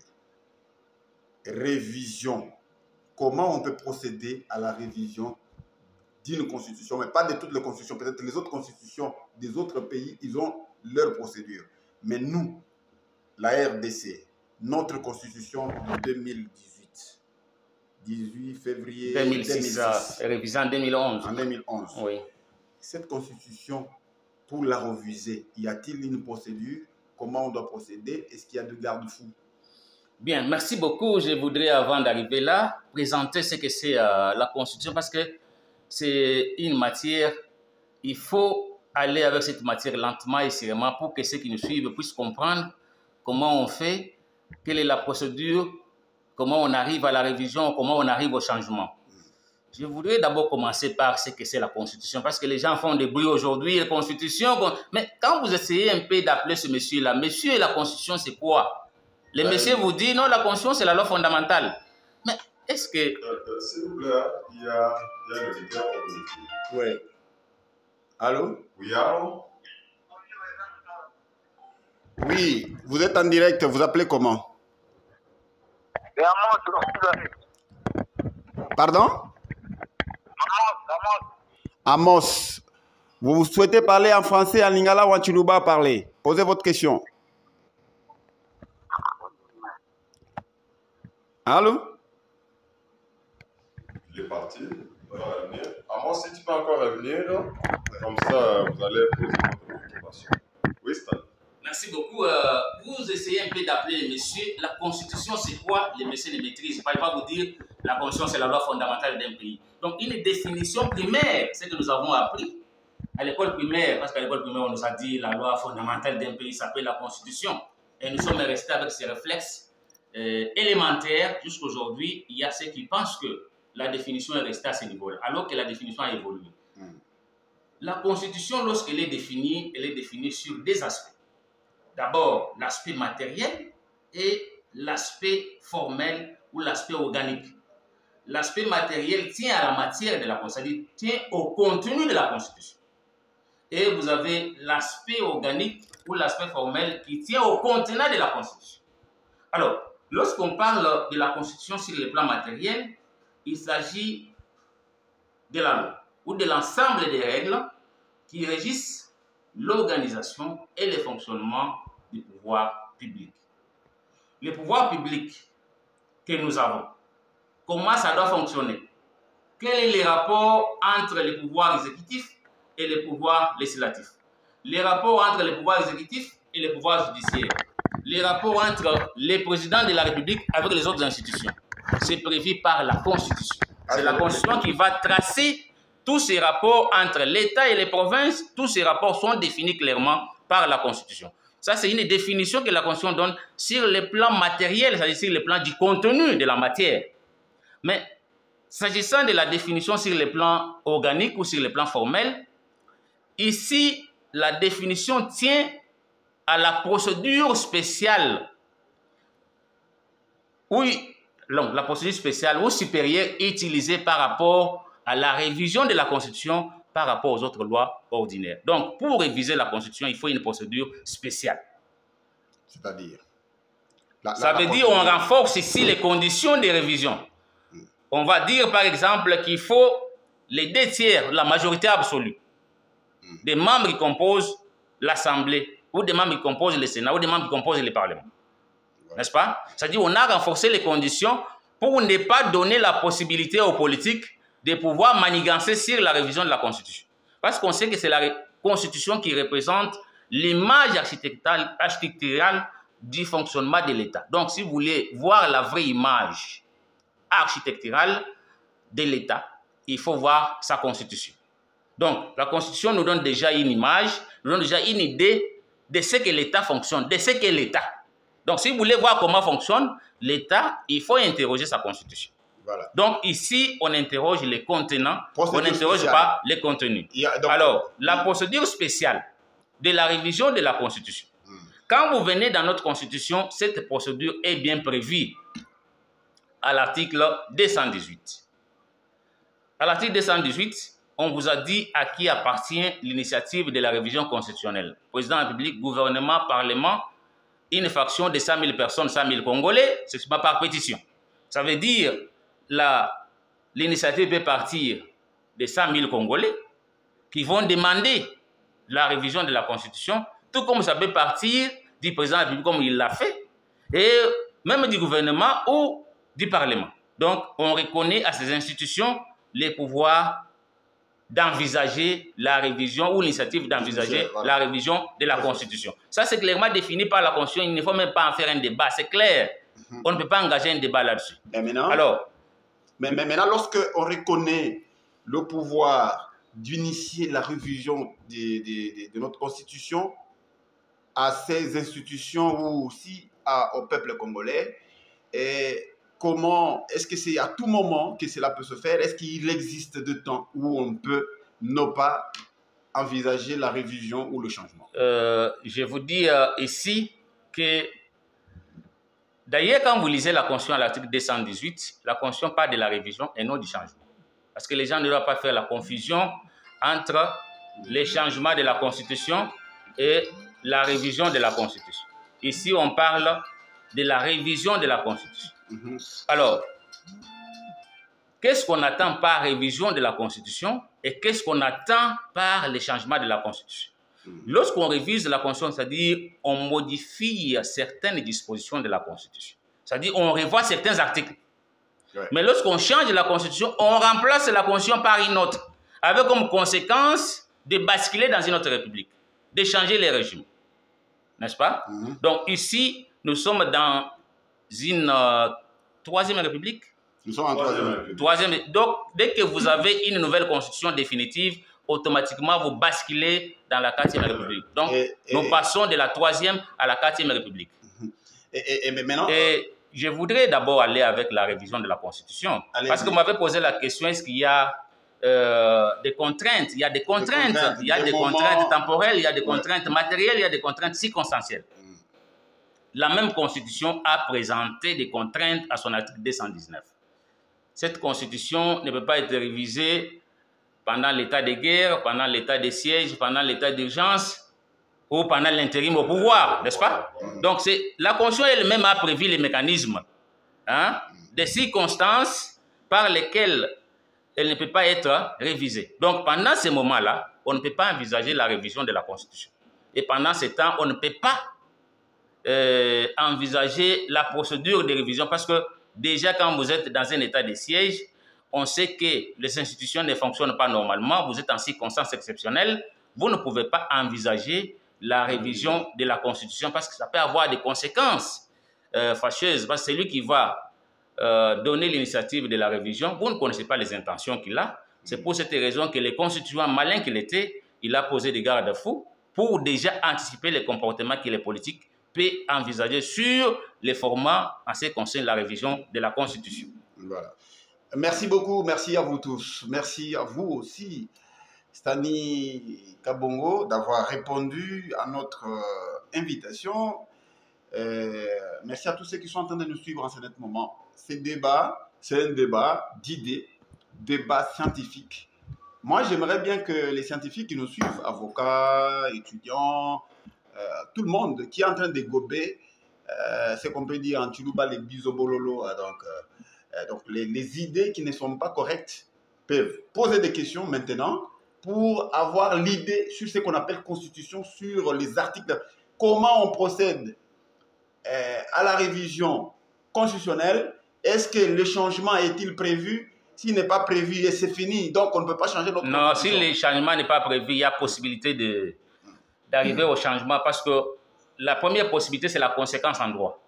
révision. Comment on peut procéder à la révision d'une constitution, mais pas de toutes les constitutions. Peut-être les autres constitutions des autres pays, ils ont leur procédure. Mais nous, la RDC, notre constitution de 2018, 18 février 2006, révisé en 2011. En 2011. Oui. Cette constitution, pour la reviser, y a-t-il une procédure? Comment on doit procéder? Est-ce qu'il y a de garde-fous? Bien, merci beaucoup. Je voudrais, avant d'arriver là, présenter ce que c'est la Constitution parce que c'est une matière, il faut aller avec cette matière lentement et sérieusement pour que ceux qui nous suivent puissent comprendre comment on fait, quelle est la procédure, comment on arrive à la révision, comment on arrive au changement. Je voudrais d'abord commencer par ce que c'est la Constitution, parce que les gens font des bruits aujourd'hui, la Constitution. Mais quand vous essayez un peu d'appeler ce monsieur-là, monsieur, la Constitution, c'est quoi? Le monsieur vous dit, non, la Constitution, c'est la loi fondamentale. Mais est-ce que... S'il vous plaît, il y a le leader au politique. Oui. Allô? Oui, allô? Oui, vous êtes en direct, vous appelez comment? Pardon? Amos. Vous souhaitez parler en français, en lingala ou en chiluba parler? Posez votre question. Allô? Il est parti. Il va revenir. Amos, si tu peux encore revenir, comme ça, vous allez poser votre préoccupation. Oui, Stan. Merci beaucoup. Vous essayez un peu d'appeler les messieurs. La Constitution, c'est quoi? Les messieurs ne maîtrisent pas. Il va vous dire la Constitution, c'est la loi fondamentale d'un pays. Donc, une définition primaire, c'est que nous avons appris à l'école primaire, parce qu'à l'école primaire, on nous a dit la loi fondamentale d'un pays s'appelle la Constitution. Et nous sommes restés avec ces réflexes élémentaires. Jusqu'aujourd'hui, il y a ceux qui pensent que la définition est restée à ce niveau-là, alors que la définition a évolué. La Constitution, lorsqu'elle est définie sur des aspects. D'abord, l'aspect matériel et l'aspect formel ou l'aspect organique. L'aspect matériel tient à la matière de la Constitution, tient au contenu de la Constitution. Et vous avez l'aspect organique ou l'aspect formel qui tient au contenant de la Constitution. Alors, lorsqu'on parle de la Constitution sur le plan matériel, il s'agit de la loi ou de l'ensemble des règles qui régissent l'organisation et le fonctionnement du pouvoir public. Le pouvoir public que nous avons, comment ça doit fonctionner? Quel est le rapport entre le pouvoir exécutif et le pouvoir législatif? Les rapports entre le pouvoir exécutif et le pouvoir judiciaire? Les rapports entre le président de la République avec les autres institutions? C'est prévu par la Constitution. C'est la Constitution qui va tracer tous ces rapports entre l'État et les provinces. Tous ces rapports sont définis clairement par la Constitution. Ça, c'est une définition que la Constitution donne sur le plan matériel, c'est-à-dire sur le plan du contenu de la matière. Mais s'agissant de la définition sur le plan organique ou sur le plan formel, ici, la définition tient à la procédure spéciale. Oui, donc, la procédure spéciale ou supérieure utilisée par rapport à la révision de la Constitution par rapport aux autres lois ordinaires. Donc, pour réviser la Constitution, il faut une procédure spéciale. C'est-à-dire? Ça veut dire qu'on renforce ici les conditions de révision. On va dire, par exemple, qu'il faut les 2 tiers, la majorité absolue, des membres qui composent l'Assemblée, ou des membres qui composent le Sénat, ou des membres qui composent le Parlement. N'est-ce pas? C'est-à-dire qu'on a renforcé les conditions pour ne pas donner la possibilité aux politiques de pouvoir manigancer sur la révision de la Constitution. Parce qu'on sait que c'est la Constitution qui représente l'image architecturale du fonctionnement de l'État. Donc, si vous voulez voir la vraie image architecturale de l'État, il faut voir sa Constitution. Donc, la Constitution nous donne déjà une image, nous donne déjà une idée de ce que l'État fonctionne, de ce qu'est l'État. Donc, si vous voulez voir comment fonctionne l'État, il faut interroger sa Constitution. Voilà. Donc, ici, on interroge les contenants, on n'interroge pas les contenus. Alors, la procédure spéciale de la révision de la Constitution. Quand vous venez dans notre Constitution, cette procédure est bien prévue à l'article 218. À l'article 218, on vous a dit à qui appartient l'initiative de la révision constitutionnelle. Président de la République, gouvernement, parlement, une fraction de 100 000 personnes, 100 000 Congolais, c'est pas par pétition. Ça veut dire l'initiative peut partir de 100 000 Congolais qui vont demander la révision de la Constitution, tout comme ça peut partir du président de la République comme il l'a fait, et même du gouvernement ou du Parlement. Donc, on reconnaît à ces institutions les pouvoirs d'envisager la révision ou l'initiative d'envisager la révision de la Constitution. Ça, c'est clairement défini par la Constitution. Il ne faut même pas en faire un débat. C'est clair. On ne peut pas engager un débat là-dessus. Alors, mais maintenant, lorsque on reconnaît le pouvoir d'initier la révision de notre Constitution à ces institutions ou aussi au peuple congolais, comment est-ce que c'est à tout moment que cela peut se faire? Est-ce qu'il existe de temps où on peut ne pas envisager la révision ou le changement? Je vous dis ici que, d'ailleurs, quand vous lisez la Constitution à l'article 218, la Constitution parle de la révision et non du changement. Parce que les gens ne doivent pas faire la confusion entre les changements de la Constitution et la révision de la Constitution. Ici, on parle de la révision de la Constitution. Alors, qu'est-ce qu'on attend par révision de la Constitution et qu'est-ce qu'on attend par les changements de la Constitution? Lorsqu'on révise la Constitution, c'est-à-dire on modifie certaines dispositions de la Constitution. C'est-à-dire on revoit certains articles. Ouais. Mais lorsqu'on change la Constitution, on remplace la Constitution par une autre, avec comme conséquence de basculer dans une autre république, de changer les régimes. N'est-ce pas? Donc ici, nous sommes dans une troisième république. Nous sommes en troisième république. Donc, dès que vous avez une nouvelle constitution définitive, automatiquement, vous basculez dans la 4e république. Donc, nous passons de la 3e à la 4e république. Mais maintenant... je voudrais d'abord aller avec la révision de la Constitution. Parce que vous m'avez posé la question, est-ce qu'il y a des contraintes? Il y a des contraintes. Il y a des contraintes temporelles, il y a des contraintes matérielles, il y a des contraintes circonstancielles. La même Constitution a présenté des contraintes à son article 219. Cette Constitution ne peut pas être révisée pendant l'état de guerre, pendant l'état de siège, pendant l'état d'urgence ou pendant l'intérim au pouvoir, n'est-ce pas? Donc, la Constitution elle-même a prévu les mécanismes, des circonstances par lesquelles elle ne peut pas être révisée. Donc, pendant ces moments-là, on ne peut pas envisager la révision de la Constitution. Et pendant ce temps, on ne peut pas envisager la procédure de révision parce que déjà, quand vous êtes dans un état de siège, on sait que les institutions ne fonctionnent pas normalement, vous êtes en circonstances exceptionnelles, vous ne pouvez pas envisager la révision de la Constitution parce que ça peut avoir des conséquences fâcheuses. Parce que celui qui va donner l'initiative de la révision, vous ne connaissez pas les intentions qu'il a. C'est pour cette raison que le constituant, malin qu'il était, il a posé des garde-fous pour déjà anticiper les comportements que les politiques peuvent envisager sur les formats en ce qui concerne la révision de la Constitution. Voilà. Merci beaucoup, merci à vous tous. Merci à vous aussi, Stani Kabongo, d'avoir répondu à notre invitation. Merci à tous ceux qui sont en train de nous suivre en ce moment. Ce débat, c'est un débat d'idées, débat scientifique. Moi, j'aimerais bien que les scientifiques qui nous suivent, avocats, étudiants, tout le monde qui est en train de gober, ce qu'on peut dire en Tchoulouba, les bisobololo, donc les idées qui ne sont pas correctes peuvent poser des questions maintenant pour avoir l'idée sur ce qu'on appelle constitution, sur les articles, comment on procède à la révision constitutionnelle. Est-ce que le changement est-il prévu? S'il n'est pas prévu, c'est fini, donc on ne peut pas changer notre constitution. Non, si le changement n'est pas prévu, il y a possibilité d'arriver au changement parce que la première possibilité, c'est la conséquence en droit.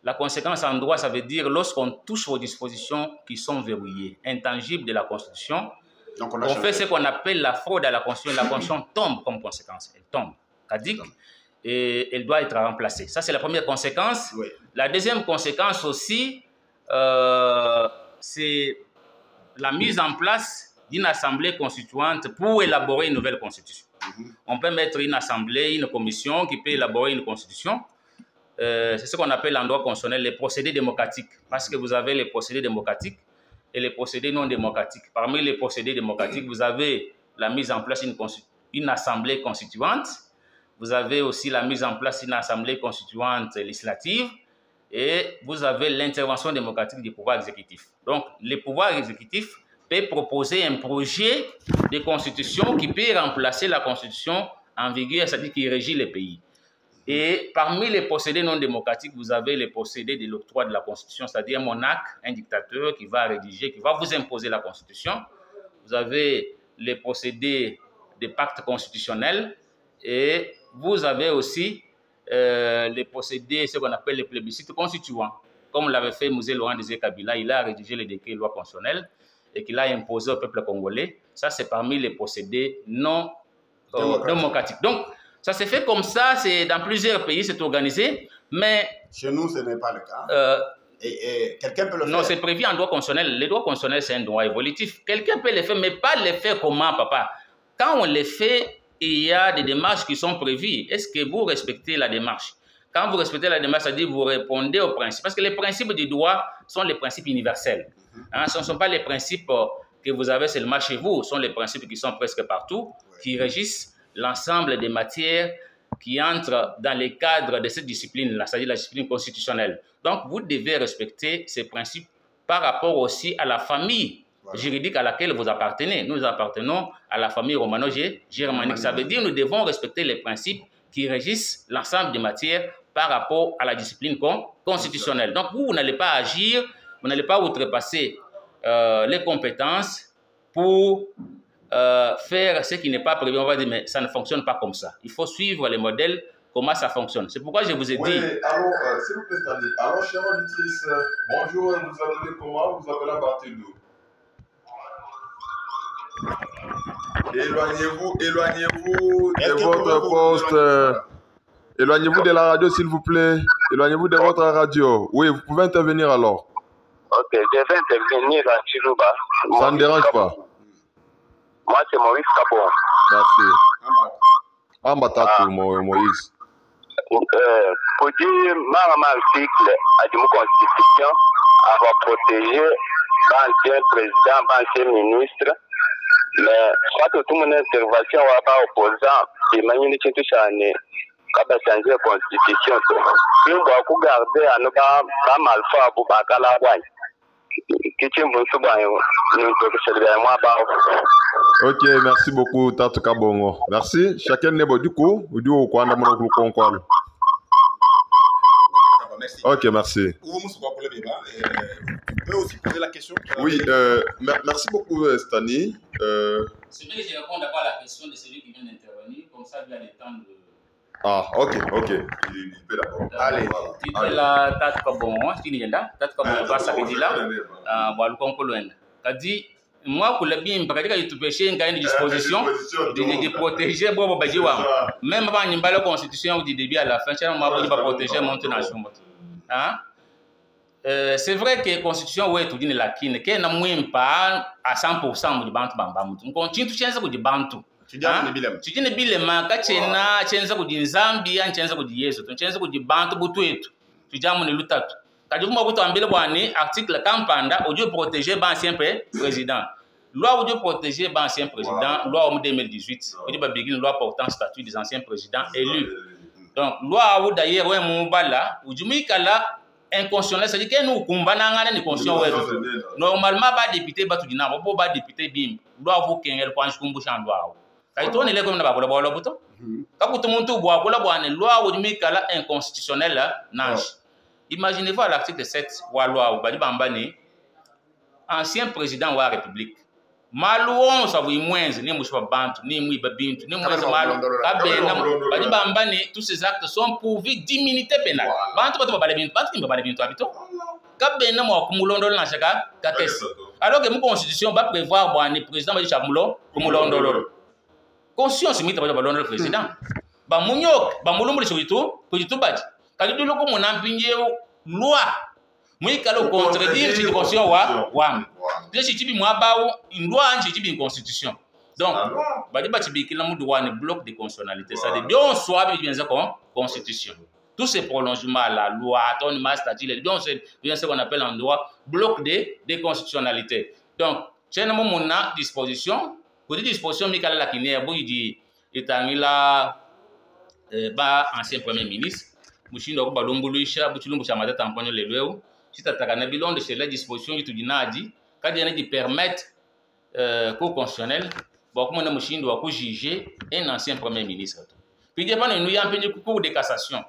La conséquence en droit, ça veut dire lorsqu'on touche aux dispositions qui sont verrouillées, intangibles de la Constitution, donc on fait ce qu'on appelle la fraude à la Constitution. La Constitution tombe comme conséquence. Elle tombe, caduque, et elle doit être remplacée. Ça, c'est la première conséquence. Oui. La deuxième conséquence aussi, c'est la mise en place d'une assemblée constituante pour élaborer une nouvelle constitution. On peut mettre une assemblée, une commission qui peut élaborer une constitution. C'est ce qu'on appelle en droit constitutionnel les procédés démocratiques. Parce que vous avez les procédés démocratiques et les procédés non démocratiques. Parmi les procédés démocratiques, vous avez la mise en place d'une assemblée constituante. Vous avez aussi la mise en place d'une assemblée constituante législative. Et vous avez l'intervention démocratique du pouvoir exécutif. Donc, le pouvoir exécutif peut proposer un projet de constitution qui peut remplacer la constitution en vigueur, c'est-à-dire qui régit le pays. Et parmi les procédés non démocratiques, vous avez les procédés de l'octroi de la Constitution, c'est-à-dire un monarque, un dictateur qui va rédiger, qui va vous imposer la Constitution. Vous avez les procédés des pactes constitutionnels et vous avez aussi les procédés, ce qu'on appelle les plébiscites constituants. Comme l'avait fait Mosé Laurent Désiré Kabila, il a rédigé les décrets lois constitutionnelles et qu'il a imposé au peuple congolais. Ça, c'est parmi les procédés non démocratiques. Donc, ça s'est fait comme ça, dans plusieurs pays, c'est organisé, mais... Chez nous, ce n'est pas le cas. Et quelqu'un peut le faire. Non, c'est prévu en droit constitutionnel. Le droit constitutionnel, c'est un droit évolutif. Quelqu'un peut le faire, mais pas le faire comment, papa? Quand on le fait, il y a des démarches qui sont prévues. Est-ce que vous respectez la démarche? Quand vous respectez la démarche, c'est-à-dire vous répondez aux principes. Parce que les principes du droit sont les principes universels. Hein, ce ne sont pas les principes que vous avez seulement chez vous. Ce sont les principes qui sont presque partout, qui régissent l'ensemble des matières qui entrent dans les cadres de cette discipline-là, c'est-à-dire la discipline constitutionnelle. Donc, vous devez respecter ces principes par rapport aussi à la famille juridique à laquelle vous appartenez. Nous appartenons à la famille romano-germanique. Ça veut dire que nous devons respecter les principes qui régissent l'ensemble des matières par rapport à la discipline constitutionnelle. Donc, vous n'allez pas agir, vous n'allez pas outrepasser les compétences pour faire ce qui n'est pas prévu. On va dire, mais ça ne fonctionne pas comme ça. Il faut suivre les modèles, comment ça fonctionne. C'est pourquoi je vous ai dit... Oui, alors, s'il vous plaît, Stanley. Alors, chère auditrice, bonjour, vous appelez comment? Vous appelez à partir d'où? Éloignez-vous de votre poste. Éloignez-vous de la radio, s'il vous plaît. Éloignez-vous de votre radio. Oui, vous pouvez intervenir alors. Ok, je vais intervenir à Chilouba. Ça ne dérange pas. Moi, c'est Maurice Kabon. Merci. Ambatatu, Moïse. Pour dire, ma article a dit mon constitution va protéger l'ancien président, l'ancien ministre. Mais soit tout mon intervention va pas opposant, et manier de tout ça, quand on change la constitution, il va garder à ne pas mal faire pour pas la voir. Ok, merci beaucoup, Tatu Kabongo. Merci. Chacun n'est pas du coup, ou du coup, on a mon groupe. Ok, merci. Tu peux aussi poser la question. Oui, merci beaucoup, Stani. C'est bien que je réponde d'abord à la question de celui qui vient d'intervenir, comme ça, il y a le temps de... Ah, ok. Il peut d'abord. Allez. Tu peux la Tatu Kabongo, tu n'y es là. Tatu Kabongo, pas ça que dit là. Voilà, le dit, moi, pour le bien, parce que tu peux chercher une disposition de protéger, même avant une belle constitution du début à la fin, on va protéger mon nation. C'est vrai que la constitution est tout d'une laquine, qu'elle n'a moins pas à 100% de bantu bambamutu. On continue tout changer de bantu. Tu dis ne bilema, quand tu n'as changer de Zambie, un changer de Yesu, tu changer de bantu butuetu. Tu dis mon lutatu. Quand vous m'avez entendu le article campanda, au Dieu protéger l'ancien président. Loi au Dieu protéger l'ancien président, loi en 2018, au Dieu begin loi portant statut des anciens présidents élus. Donc loi où d'ailleurs ouais mon bala, au Dieu mikala inconstitutionnel, c'est-à-dire que nous kumbananga ni constitution normalement pas député ba tudina ba député bim loi vous kengel kwa nshikumbusha loi. Kaito ne le comme na ba bola buto. Kabuto muntu bwa bola bwa ne loi au Dieu mikala inconstitutionnel nange. Imaginez-vous à l'article 7, Wallois, ancien président de la République. Malouon, ça vous moins, ni mouche bantu, ni mouille babintu, ni mouille malo. Tous ces actes sont pourvus d'immunité pénale. Bantu, bantu, bantu, bantu, bantu, habito. Kabena mo kumulondo na chaka kakes. Alors que mon constitution va prévoir bon le président va dire kumulondo. Constitution se mit à balondo le président. Ba munyok, ba mulumbu sur tout baji. Quand tu dis que mon empigné loi, moi qui le contredire, c'est une constitution wa. Je suis dit moi ba une loi, je dis une constitution. Donc, ba di ba ti bi ki lamu droit ne bloc de constitutionnalité. Ça dit bien soit bien ça comme constitution. Tous ces prolongements la loi, ton statut, les bien ce qu'on appelle en droit bloc de constitutionnalité. Donc, j'ai un moment à disposition, pour des dispositions mi kala la kiné bo di etangila ba ancien premier ministre mushindo ko balumbuluisha buchilumbu cha matata ampanyo lelweo sitataka na bilonde chez la disposition yitu dinadi kadi yana di permettre cour constitutionnel ba ko mona mushindo wa ko juger un ancien premier ministre Puis il y a un cours de cassation.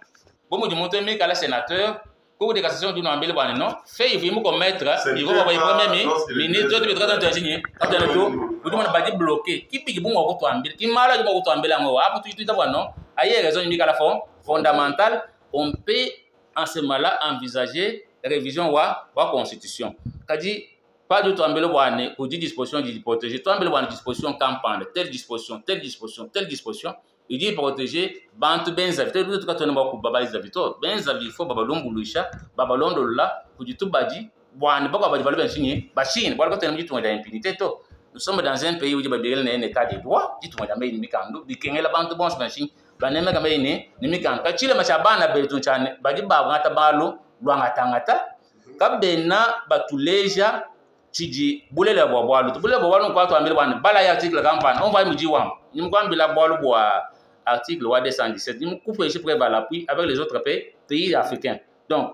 Bon, vous montrez que le sénateur, cours de cassation du nom de non, fait, il faut commettre, il faut envoyer premier ministre, tu peux te signer, vous demandez de bloquer. Qui peut bon au toambé, qui malade au toambé en haut, après tout, non, ailleurs, raison unique à la fois fondamentale, on peut en ce moment-là envisager révision de la constitution. C'est-à-dire, pas de toambé pour 10 dispositions de protéger, toambé une disposition campagne, telle disposition, telle disposition, telle disposition. Il dit protéger bantu benzavi tout tout katone ba ku baba izavi to benzavi fo baba lombulusha baba londo la ku ditu baji bwana bako baji balu benchini bachine bwana katone mjitu ngada impunité to nous sommes dans un pays où il y a un état de droit ditu ngada mai ni kandu bikengela bantu bons benchini baneme kama ini ni kandu kachile machabana betu chane baji ba ngata balu lwangata kabena batuleja chiji bulela bwa bwalu bulela bwa bwalu kwa to ambele bwana bala ya article campagne on va mji wam ni mkwambila bwalu bwa article 217, il me l'appui avec les autres pays africains. Donc,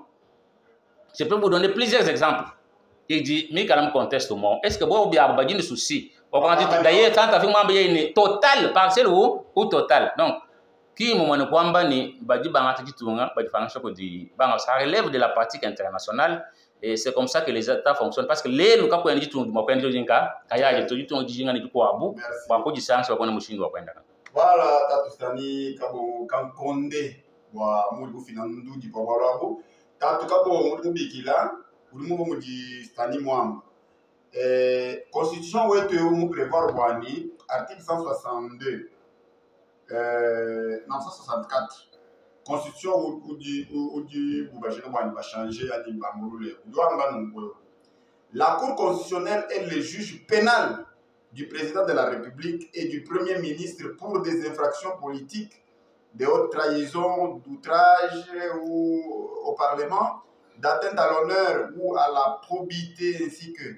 je peux vous donner plusieurs exemples. Il dit, mais quand même conteste au monde. Est-ce que vous avez des soucis? D'ailleurs, tant que vous avez total, partiel ou total. Donc, qui m'a dit ça relève de la pratique internationale et c'est comme ça que les États fonctionnent. Parce que les gens qui ont dit voilà, Tatustani Kabo Kankonde, wa Mudu Finandu di Pawarabo, Tatu Kabo Mudu Bikila, Mudu di Stani Mwam. Constitution où est où prévoir Wani, article 162, non 164. Constitution où dit Boubajino Wani va changer à Nimbamoulé. La Cour constitutionnelle est le juge pénal du président de la République et du Premier ministre pour des infractions politiques, de haute trahison, d'outrage au Parlement, d'atteinte à l'honneur ou à la probité, ainsi que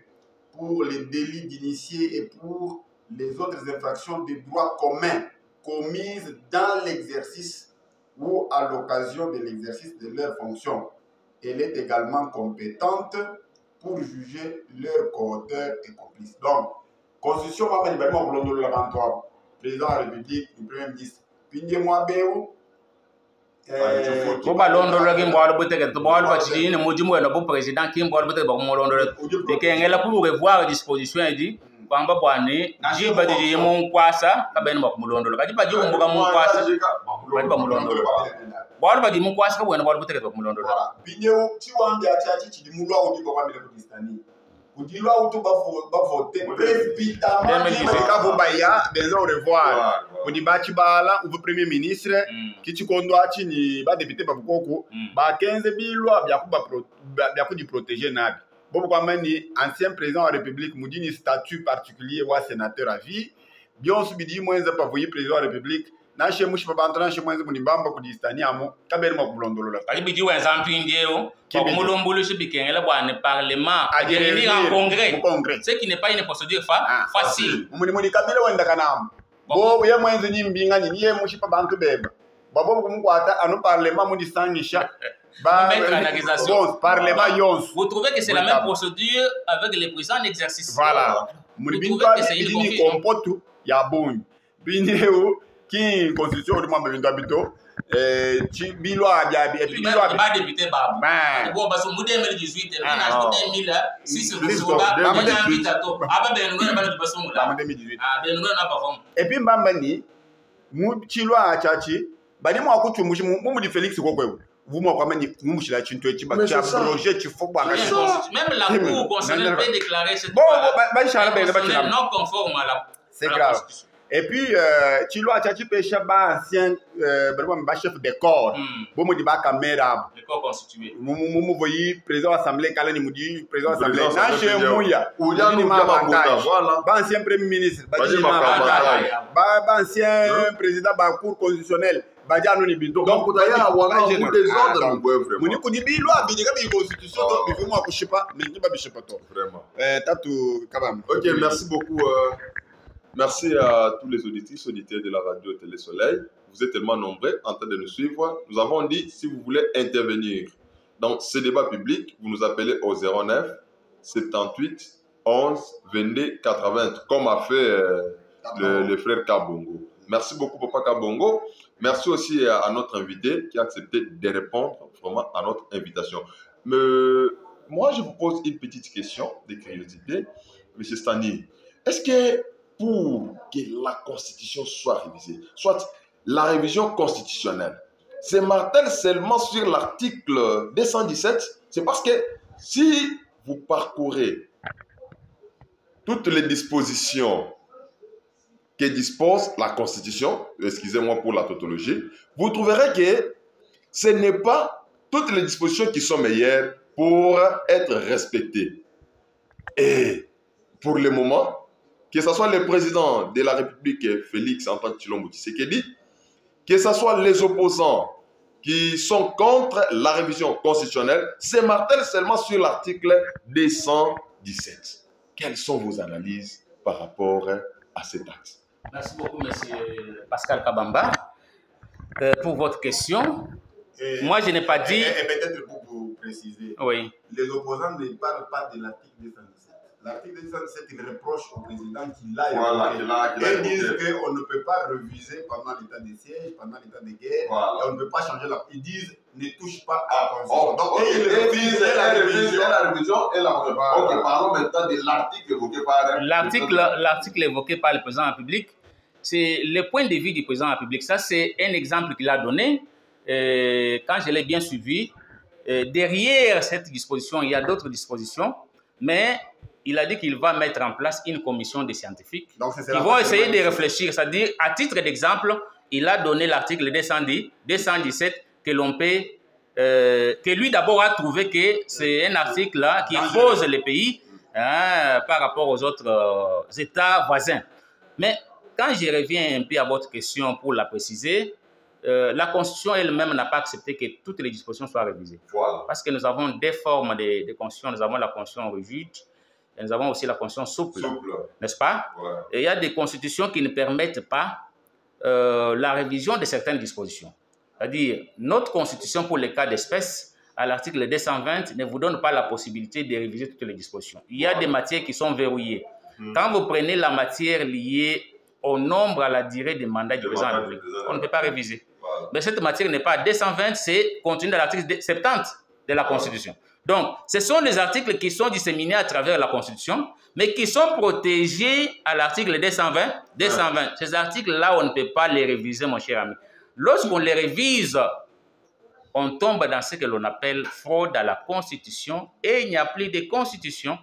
pour les délits d'initiés et pour les autres infractions de droit commun commises dans l'exercice ou à l'occasion de l'exercice de leurs fonctions. Elle est également compétente pour juger leurs co-auteurs et complices. Donc, Constitution, président de la République, le Premier ministre, Pindé-moi Béou. Boba Londo lagi mbalo buteke to balo bachini mujimu na bo président ki mbalo buteke ba mo Londo de kengela pour revoir disposition dit kwamba bwani jiba di mu kwasa kabeni ba mu Londo kaji ba jibu mbuga mu kwasa ba mu Londo balo ba di mu kwasa ko na balo buteke ba mu Londo Pindé ti wambi achachi chi di mu lwa udi ba kwa mele Pakistani Udilwa utu ba voter précipitamment Kabubaya benzo revoir Udibachi bala ou premier ministre qui tu condoachi ni ba député ba bukoko ba 15 bilwa bya ku di protéger nabi bobo kwa mani ancien président de la République mudini statut particulier wa sénateur à vie bien subidi moins pas voyer président de la République na chez mushi pa entrer chez moins munibamba ku di stani amo kabeli makulondolo la ali bidi wa exemple ndieo ko mulombolo chez bikengela bwana parlement a réunir en congrès ce qui n'est pas une procédure facile muni kabila wenda kanam bo ye moins ni mbinga ni ye mushi pa bantu beba babo kumkwata anu parlement muni sangisha Vous trouvez que c'est la même procédure avec les présidents en exercice? Voilà. Vous trouvez que c'est une confusion? Il y a bon. Qui constitution de membre de l'habito ci bilo abia et puis bilo ba député ba bon parce que 2018 il a 2006 et puis mbambani mu chilo achachi bani mu akuchumushi mu di Félix kokwe vous m'en ramenez nous chez la Chinto qui projet tu faut pas même la cour constitutionnelle peut déclarer cette non conforme à la c'est grave. Et puis, Chilo Achachi Pechaba, ancien chef de corps, bon, me dit pas caméra. Le corps constitué. Vous voyez, président de l'Assemblée, Kalani Moudi, président de l'Assemblée, Naché Mouya, ancien premier ministre, ancien président de la Cour constitutionnelle. Donc, vous avez un désordre. Ok, merci beaucoup. Merci à tous les auditeurs de la radio Télé Soleil. Vous êtes tellement nombreux en train de nous suivre. Nous avons dit, si vous voulez intervenir dans ce débat public, vous nous appelez au 09 78 11 22 80, comme a fait le frère Kabongo. Merci beaucoup, Papa Kabongo. Merci aussi à notre invité qui a accepté de répondre vraiment à notre invitation. Mais moi, je vous pose une petite question de curiosité. Monsieur Stani, est-ce que pour que la Constitution soit révisée, soit la révision constitutionnelle, c'est martel seulement sur l'article 217? C'est parce que si vous parcourez toutes les dispositions que dispose la Constitution, excusez-moi pour la tautologie, vous trouverez que ce n'est pas toutes les dispositions qui sont meilleures pour être respectées. Et pour le moment, que ce soit le président de la République, Félix Antoine Tshilombo Tshisekedi, que ce soit les opposants qui sont contre la révision constitutionnelle, c'est martel seulement sur l'article 217. Quelles sont vos analyses par rapport à cet acte? Merci beaucoup, M. Pascal Kabamba, pour votre question. Moi, je n'ai pas dit... Et peut-être pour vous préciser, oui. Les opposants ne parlent pas de l'article 217. L'article 217, il reproche au président qu'il a évoqué. Ils disent qu'on ne peut pas reviser pendant l'état de siège, pendant l'état de guerre, et on ne peut pas changer la... Ils disent ne touche pas à la Constitution. Donc, ils disent la révision et la... Ok, parlons maintenant de l'article évoqué par... L'article évoqué par le président de la République, c'est le point de vue du président de la République. Ça, c'est un exemple qu'il a donné. Quand je l'ai bien suivi, derrière cette disposition, il y a d'autres dispositions, mais il a dit qu'il va mettre en place une commission de scientifiques qui vont essayer de réfléchir. C'est-à-dire, à titre d'exemple, il a donné l'article 217 que l'on peut, que lui d'abord a trouvé que c'est un article là qui impose les pays par rapport aux autres États voisins. Mais quand je reviens un peu à votre question pour la préciser, la Constitution elle-même n'a pas accepté que toutes les dispositions soient révisées. Voilà. Parce que nous avons des formes de Constitution. Nous avons la Constitution rigide et nous avons aussi la Constitution souple. N'est-ce pas? Ouais. Et il y a des constitutions qui ne permettent pas la révision de certaines dispositions. C'est-à-dire, notre Constitution, pour les cas d'espèce, à l'article 220, ne vous donne pas la possibilité de réviser toutes les dispositions. Il y a des matières qui sont verrouillées. Quand vous prenez la matière liée au nombre, à la durée des mandats du président de la République, on ne peut pas réviser. Voilà. Mais cette matière n'est pas 220, c'est contenu dans l'article 70 de la Constitution. Donc, ce sont des articles qui sont disséminés à travers la Constitution, mais qui sont protégés à l'article 220. Ces articles-là, on ne peut pas les réviser, mon cher ami. Lorsqu'on les révise, on tombe dans ce que l'on appelle fraude à la Constitution, et il n'y a plus de Constitution.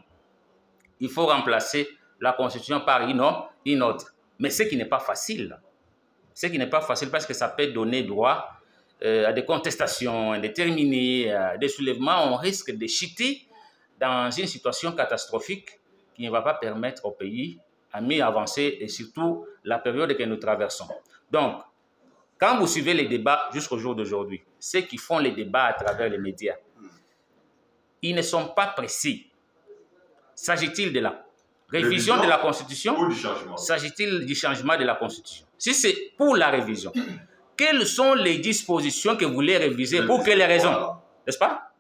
Il faut remplacer la Constitution par une autre. Mais ce qui n'est pas facile. Ce qui n'est pas facile parce que ça peut donner droit à des contestations indéterminées, à des soulèvements. On risque de chuter dans une situation catastrophique qui ne va pas permettre au pays à mieux avancer et surtout la période que nous traversons. Donc, quand vous suivez les débats jusqu'au jour d'aujourd'hui, ceux qui font les débats à travers les médias, ils ne sont pas précis. S'agit-il de la révision de la Constitution? S'agit-il du changement de la Constitution? Si c'est pour la révision, quelles sont les dispositions que vous voulez réviser? Pour quelles raisons? N'est-ce pas?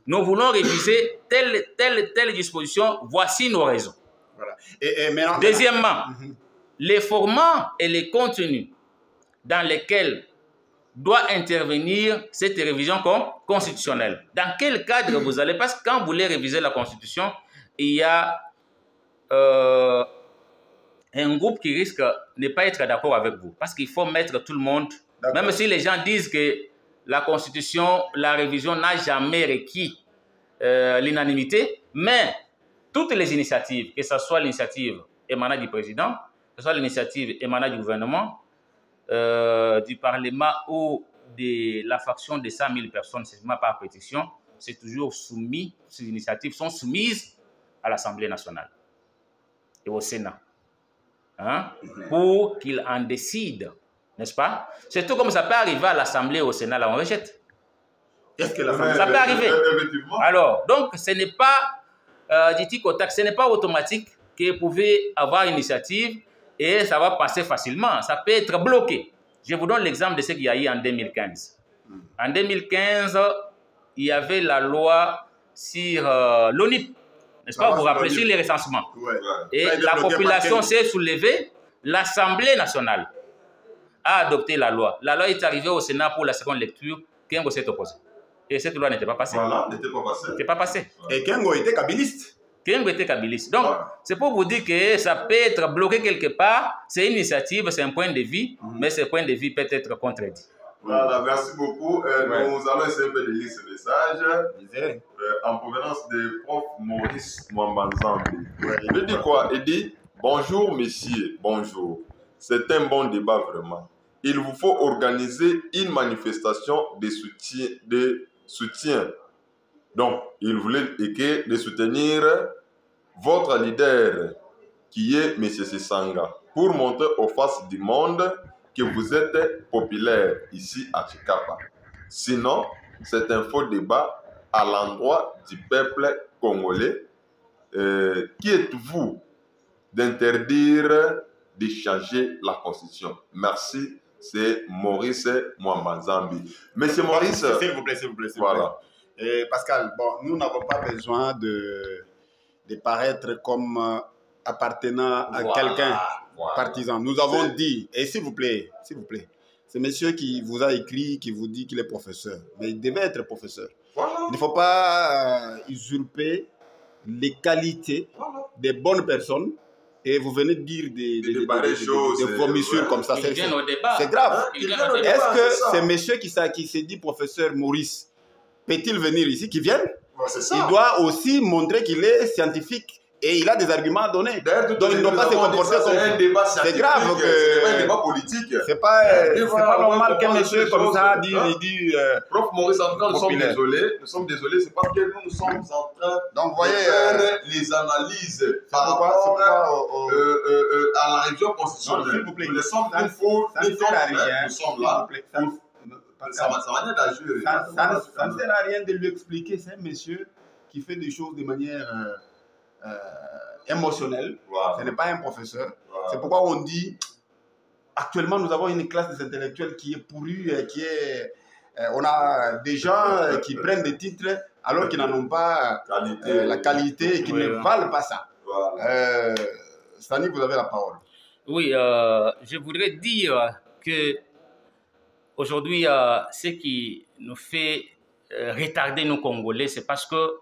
Nous voulons réviser telle disposition, voici nos raisons. Voilà. Deuxièmement, les formats et les contenus dans lesquels doit intervenir cette révision constitutionnelle. Dans quel cadre vous allez? Parce que quand vous voulez réviser la Constitution, il y a un groupe qui risque de ne pas être d'accord avec vous. Parce qu'il faut mettre tout le monde, même si les gens disent que la Constitution, la révision n'a jamais requis l'unanimité, mais toutes les initiatives, que ce soit l'initiative émanant du président, que ce soit l'initiative émanant du gouvernement, du Parlement ou de la fraction de 100 000 personnes, c'est par pétition, c'est toujours soumis, ces initiatives sont soumises à l'Assemblée nationale et au Sénat, pour qu'ils en décident, n'est-ce pas? C'est tout comme ça peut arriver à l'Assemblée et au Sénat, là on rejette. Ça peut arriver. Alors, donc ce n'est pas du tic au tac, ce n'est pas automatique que vous pouvez avoir une initiative et ça va passer facilement. Ça peut être bloqué. Je vous donne l'exemple de ce qu'il y a eu en 2015. En 2015, il y avait la loi sur l'ONIP, n'est-ce pas? Vous vous rappelez, sur les recensements. Et la population s'est soulevée, l'Assemblée nationale a adopté la loi. La loi est arrivée au Sénat pour la seconde lecture. Kengo s'est opposé. Et cette loi n'était pas passée. Voilà, n'était pas passée. N'était pas passée. Et Kengo était kabiliste. Kengo était kabiliste. Donc, c'est pour vous dire que ça peut être bloqué quelque part. C'est une initiative, c'est un point de vue, mais ce point de vue peut être contredit. Voilà, merci beaucoup. Nous allons essayer de lire ce message en provenance de prof Maurice Mwambanzambi. Il dit quoi? Il dit bonjour messieurs, bonjour. C'est un bon débat vraiment. Il vous faut organiser une manifestation de soutien. Donc, il voulait écrire de soutenir votre leader qui est M. Sesanga pour montrer aux faces du monde que vous êtes populaire ici à Chikapa. Sinon, c'est un faux débat à l'endroit du peuple congolais. Qui êtes-vous d'interdire de changer la constitution? Merci, c'est Maurice Mwambanzambi. Monsieur Maurice, s'il vous plaît, s'il vous plaît. Voilà. Pascal, bon, nous n'avons pas besoin de paraître comme appartenant à quelqu'un. Partisan. Nous avons dit, et s'il vous plaît, c'est monsieur qui vous a écrit, qui vous dit qu'il est professeur, mais il devait être professeur. Voilà. Il ne faut pas usurper les qualités des bonnes personnes et vous venez de dire des vomissures comme ça. C'est grave. Est-ce que ce monsieur qui s'est dit professeur Maurice peut-il venir ici, qu'il vienne? Il doit aussi montrer qu'il est scientifique. Et il a des arguments à donner. Donc, il ne doit pas se comporter comme un débat c'est grave que c'est pas un débat politique. C'est pas normal qu'un monsieur comme ça dit. Prof Maurice, en tout cas, nous sommes désolés. C'est parce que nous sommes en train de faire les analyses par rapport à la révision constitutionnelle. Nous ne sommes pas faux. Nous sommes là. Ça ne sert à rien de lui expliquer. C'est un monsieur qui fait des choses de manière émotionnelle. Ce n'est pas un professeur. C'est pourquoi on dit actuellement nous avons une classe des intellectuels qui est pourrie, on a des gens qui prennent des titres alors qu'ils n'en ont pas la qualité et qui ne valent pas ça. Stani, vous avez la parole. Oui, je voudrais dire que aujourd'hui, ce qui nous fait retarder nos Congolais, c'est parce que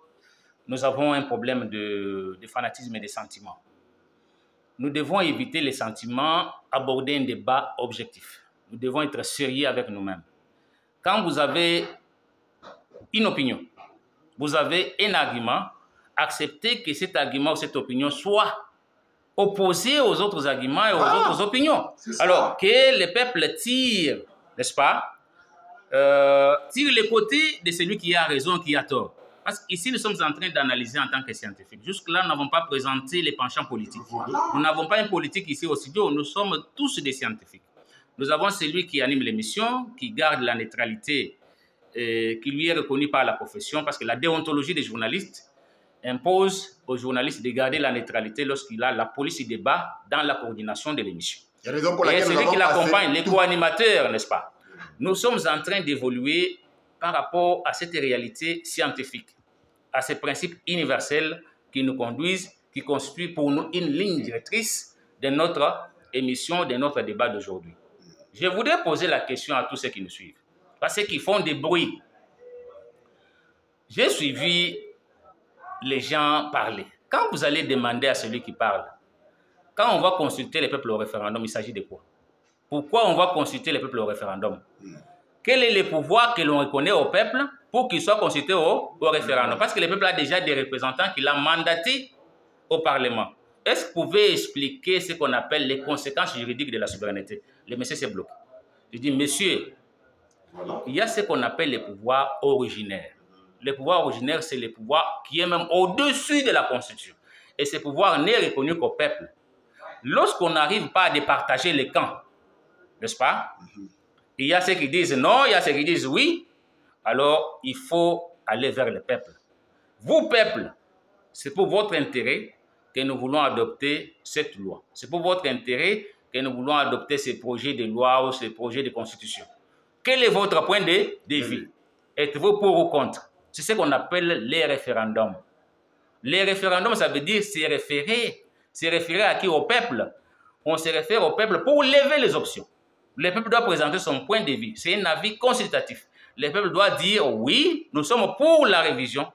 nous avons un problème de fanatisme et de sentiments. Nous devons éviter les sentiments, aborder un débat objectif. Nous devons être sérieux avec nous-mêmes. Quand vous avez une opinion, vous avez un argument, acceptez que cet argument ou cette opinion soit opposé aux autres arguments et aux autres opinions. Alors que le peuple tire, n'est-ce pas, tire les côtés de celui qui a raison, qui a tort. Parce qu'ici, nous sommes en train d'analyser en tant que scientifiques. Jusque-là, nous n'avons pas présenté les penchants politiques. Nous n'avons pas une politique ici au studio. Nous sommes tous des scientifiques. Nous avons celui qui anime l'émission, qui garde la neutralité, qui lui est reconnue par la profession, parce que la déontologie des journalistes impose aux journalistes de garder la neutralité lorsqu'il a la police du débat dans la coordination de l'émission. Et celui qui l'accompagne, les co-animateurs, n'est-ce pas? Nous sommes en train d'évoluer par rapport à cette réalité scientifique, à ces principes universels qui nous conduisent, qui constituent pour nous une ligne directrice de notre émission, de notre débat d'aujourd'hui. Je voudrais poser la question à tous ceux qui nous suivent, parce qu'ils font des bruits. J'ai suivi les gens parler. Quand vous allez demander à celui qui parle, quand on va consulter les peuples au référendum, il s'agit de quoi? Pourquoi on va consulter les peuples au référendum? Quel est le pouvoir que l'on reconnaît au peuple pour qu'il soit consulté au référendum? Parce que le peuple a déjà des représentants qu'il a mandatés au Parlement. Est-ce que vous pouvez expliquer ce qu'on appelle les conséquences juridiques de la souveraineté? Le monsieur s'est bloqué. Je dis, monsieur, il y a ce qu'on appelle les pouvoirs originaires. Le pouvoir originaire, c'est le pouvoir qui est même au-dessus de la Constitution. Et ce pouvoir n'est reconnu qu'au peuple. Lorsqu'on n'arrive pas à départager les camps, n'est-ce pas? Il y a ceux qui disent non, il y a ceux qui disent oui. Alors, il faut aller vers le peuple. Vous, peuple, c'est pour votre intérêt que nous voulons adopter cette loi. C'est pour votre intérêt que nous voulons adopter ces projets de loi ou ces projets de constitution. Quel est votre point de vue? Êtes-vous pour ou contre? C'est ce qu'on appelle les référendums. Les référendums, ça veut dire se référer. Se référer à qui? Au peuple. On se réfère au peuple pour lever les options. Le peuple doit présenter son point de vue. C'est un avis consultatif. Le peuple doit dire oui, nous sommes pour la révision.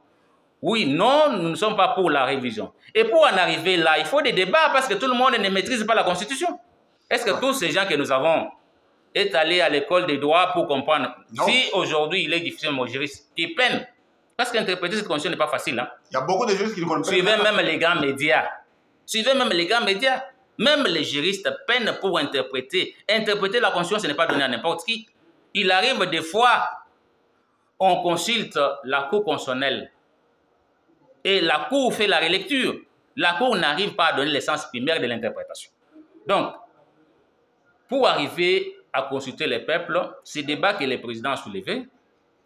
Oui, non, nous ne sommes pas pour la révision. Et pour en arriver là, il faut des débats parce que tout le monde ne maîtrise pas la Constitution. Est-ce que tous ces gens que nous avons est allés à l'école des droits pour comprendre? Non. Si aujourd'hui il est difficile, mon juriste, qui peine. Parce qu'interpréter cette Constitution n'est pas facile. Hein? Il y a beaucoup de juristes qui ne comprennent pas. Suivez même les grands médias. Suivez même les grands médias. Même les juristes peinent pour interpréter. Interpréter la Constitution, ce n'est pas donné à n'importe qui. Il arrive des fois, on consulte la Cour constitutionnelle et la Cour fait la relecture. La Cour n'arrive pas à donner l'essence primaire de l'interprétation. Donc, pour arriver à consulter les peuples, ces débats que les présidents ont soulevés,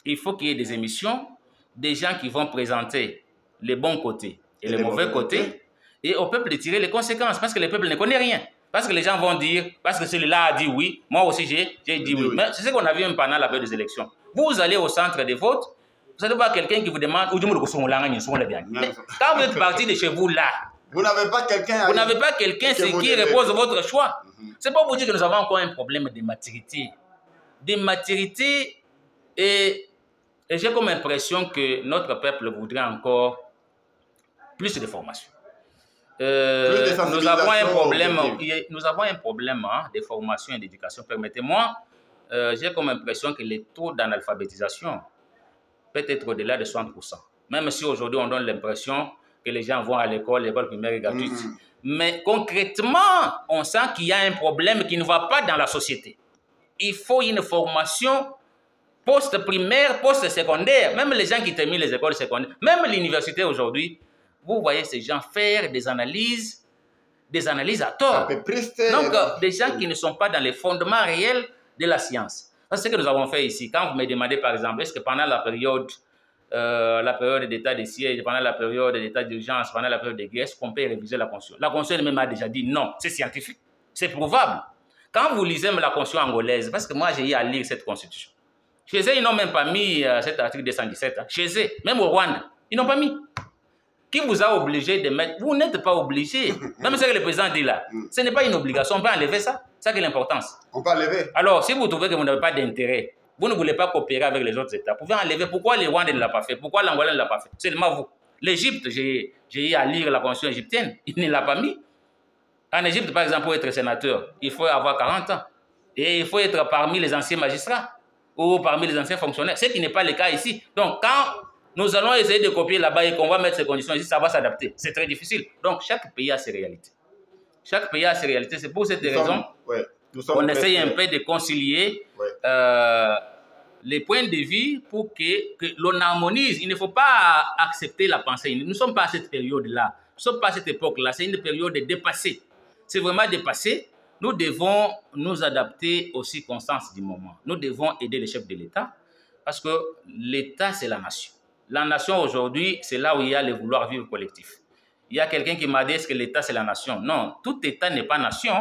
il faut qu'il y ait des émissions, des gens qui vont présenter les bons côtés et les mauvais côtés, et au peuple de tirer les conséquences, parce que le peuple ne connaît rien. Parce que les gens vont dire, parce que celui-là a dit oui, moi aussi j'ai dit oui. Mais c'est ce qu'on a vu même pendant la période des élections. Vous allez au centre de vote, vous allez voir quelqu'un qui vous demande, quand vous êtes parti de chez vous là, vous n'avez pas quelqu'un qui repose votre choix. C'est pas pour dire que nous avons encore un problème de maturité. De maturité et j'ai comme impression que notre peuple voudrait encore plus de formation. Nous avons un problème de formation et d'éducation. Permettez-moi, j'ai comme impression que le taux d'analphabétisation peut être au-delà de 60%. Même si aujourd'hui on donne l'impression que les gens vont à l'école primaire est gratuite. Mais concrètement, on sent qu'il y a un problème qui ne va pas dans la société. Il faut une formation post-primaire, post-secondaire. Même les gens qui terminent les écoles secondaires, même l'université aujourd'hui, vous voyez ces gens faire des analyses à tort. Donc, des gens qui ne sont pas dans les fondements réels de la science. C'est ce que nous avons fait ici. Quand vous me demandez, par exemple, est-ce que pendant la période d'état de siège, pendant la période d'état d'urgence, pendant la période de guerre, est-ce qu'on peut réviser la Constitution? La Constitution elle-même a déjà dit non, c'est scientifique, c'est prouvable. Quand vous lisez la Constitution angolaise, parce que moi j'ai eu à lire cette Constitution, chez eux, ils n'ont même pas mis cet article 217. Hein. Chez eux, même au Rwanda, ils n'ont pas mis. Qui vous a obligé de mettre? Vous n'êtes pas obligé. Même ce que le président dit là, ce n'est pas une obligation. On peut enlever ça. C'est ça qui est l'importance. On peut enlever. Alors, si vous trouvez que vous n'avez pas d'intérêt, vous ne voulez pas coopérer avec les autres États, vous pouvez enlever. Pourquoi les Rwandais ne l'ont pas fait? Pourquoi l'Angola ne l'a pas fait? Seulement vous. L'Égypte, j'ai eu à lire la Constitution égyptienne. Il ne l'a pas mis. En Égypte, par exemple, pour être sénateur, il faut avoir 40 ans. Et il faut être parmi les anciens magistrats ou parmi les anciens fonctionnaires. Ce qui n'est pas le cas ici. Donc, quand nous allons essayer de copier là-bas et qu'on va mettre ces conditions ici, ça va s'adapter. C'est très difficile. Donc, chaque pays a ses réalités. Chaque pays a ses réalités. C'est pour cette raison qu'on essaye un peu de concilier les points de vue pour que l'on harmonise. Il ne faut pas accepter la pensée. Nous ne sommes pas à cette période-là. Nous ne sommes pas à cette époque-là. C'est une période dépassée. C'est vraiment dépassé. Nous devons nous adapter aux circonstances du moment. Nous devons aider les chefs de l'État parce que l'État, c'est la nation. La nation aujourd'hui, c'est là où il y a le vouloir vivre collectif. Il y a quelqu'un qui m'a dit, est-ce que l'État, c'est la nation? Non, tout État n'est pas nation.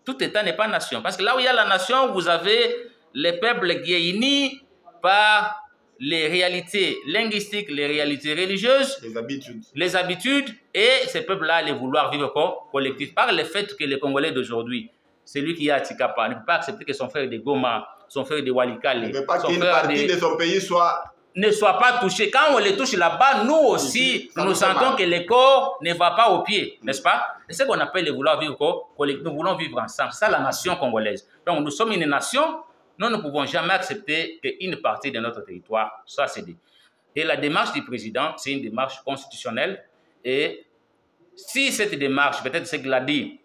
Tout État n'est pas nation. Parce que là où il y a la nation, vous avez les peuples guéinis par les réalités linguistiques, les réalités religieuses, les habitudes, et ces peuples-là, les vouloir vivre collectif. Par le fait que les Congolais d'aujourd'hui, celui qui est à Tikapa, ne peut pas accepter que son frère de Goma, son frère de Walikale, ne veut pas qu'une partie de son pays ne soit pas touché. Quand on les touche là-bas, nous aussi, nous sentons que le corps ne va pas au pied, n'est-ce pas? C'est ce qu'on appelle le vouloir vivre collectif. Nous voulons vivre ensemble. C'est ça la nation congolaise. Donc nous sommes une nation, nous ne pouvons jamais accepter qu'une partie de notre territoire soit cédée. Et la démarche du président, c'est une démarche constitutionnelle. Et si cette démarche, peut-être ce qu'il a dit,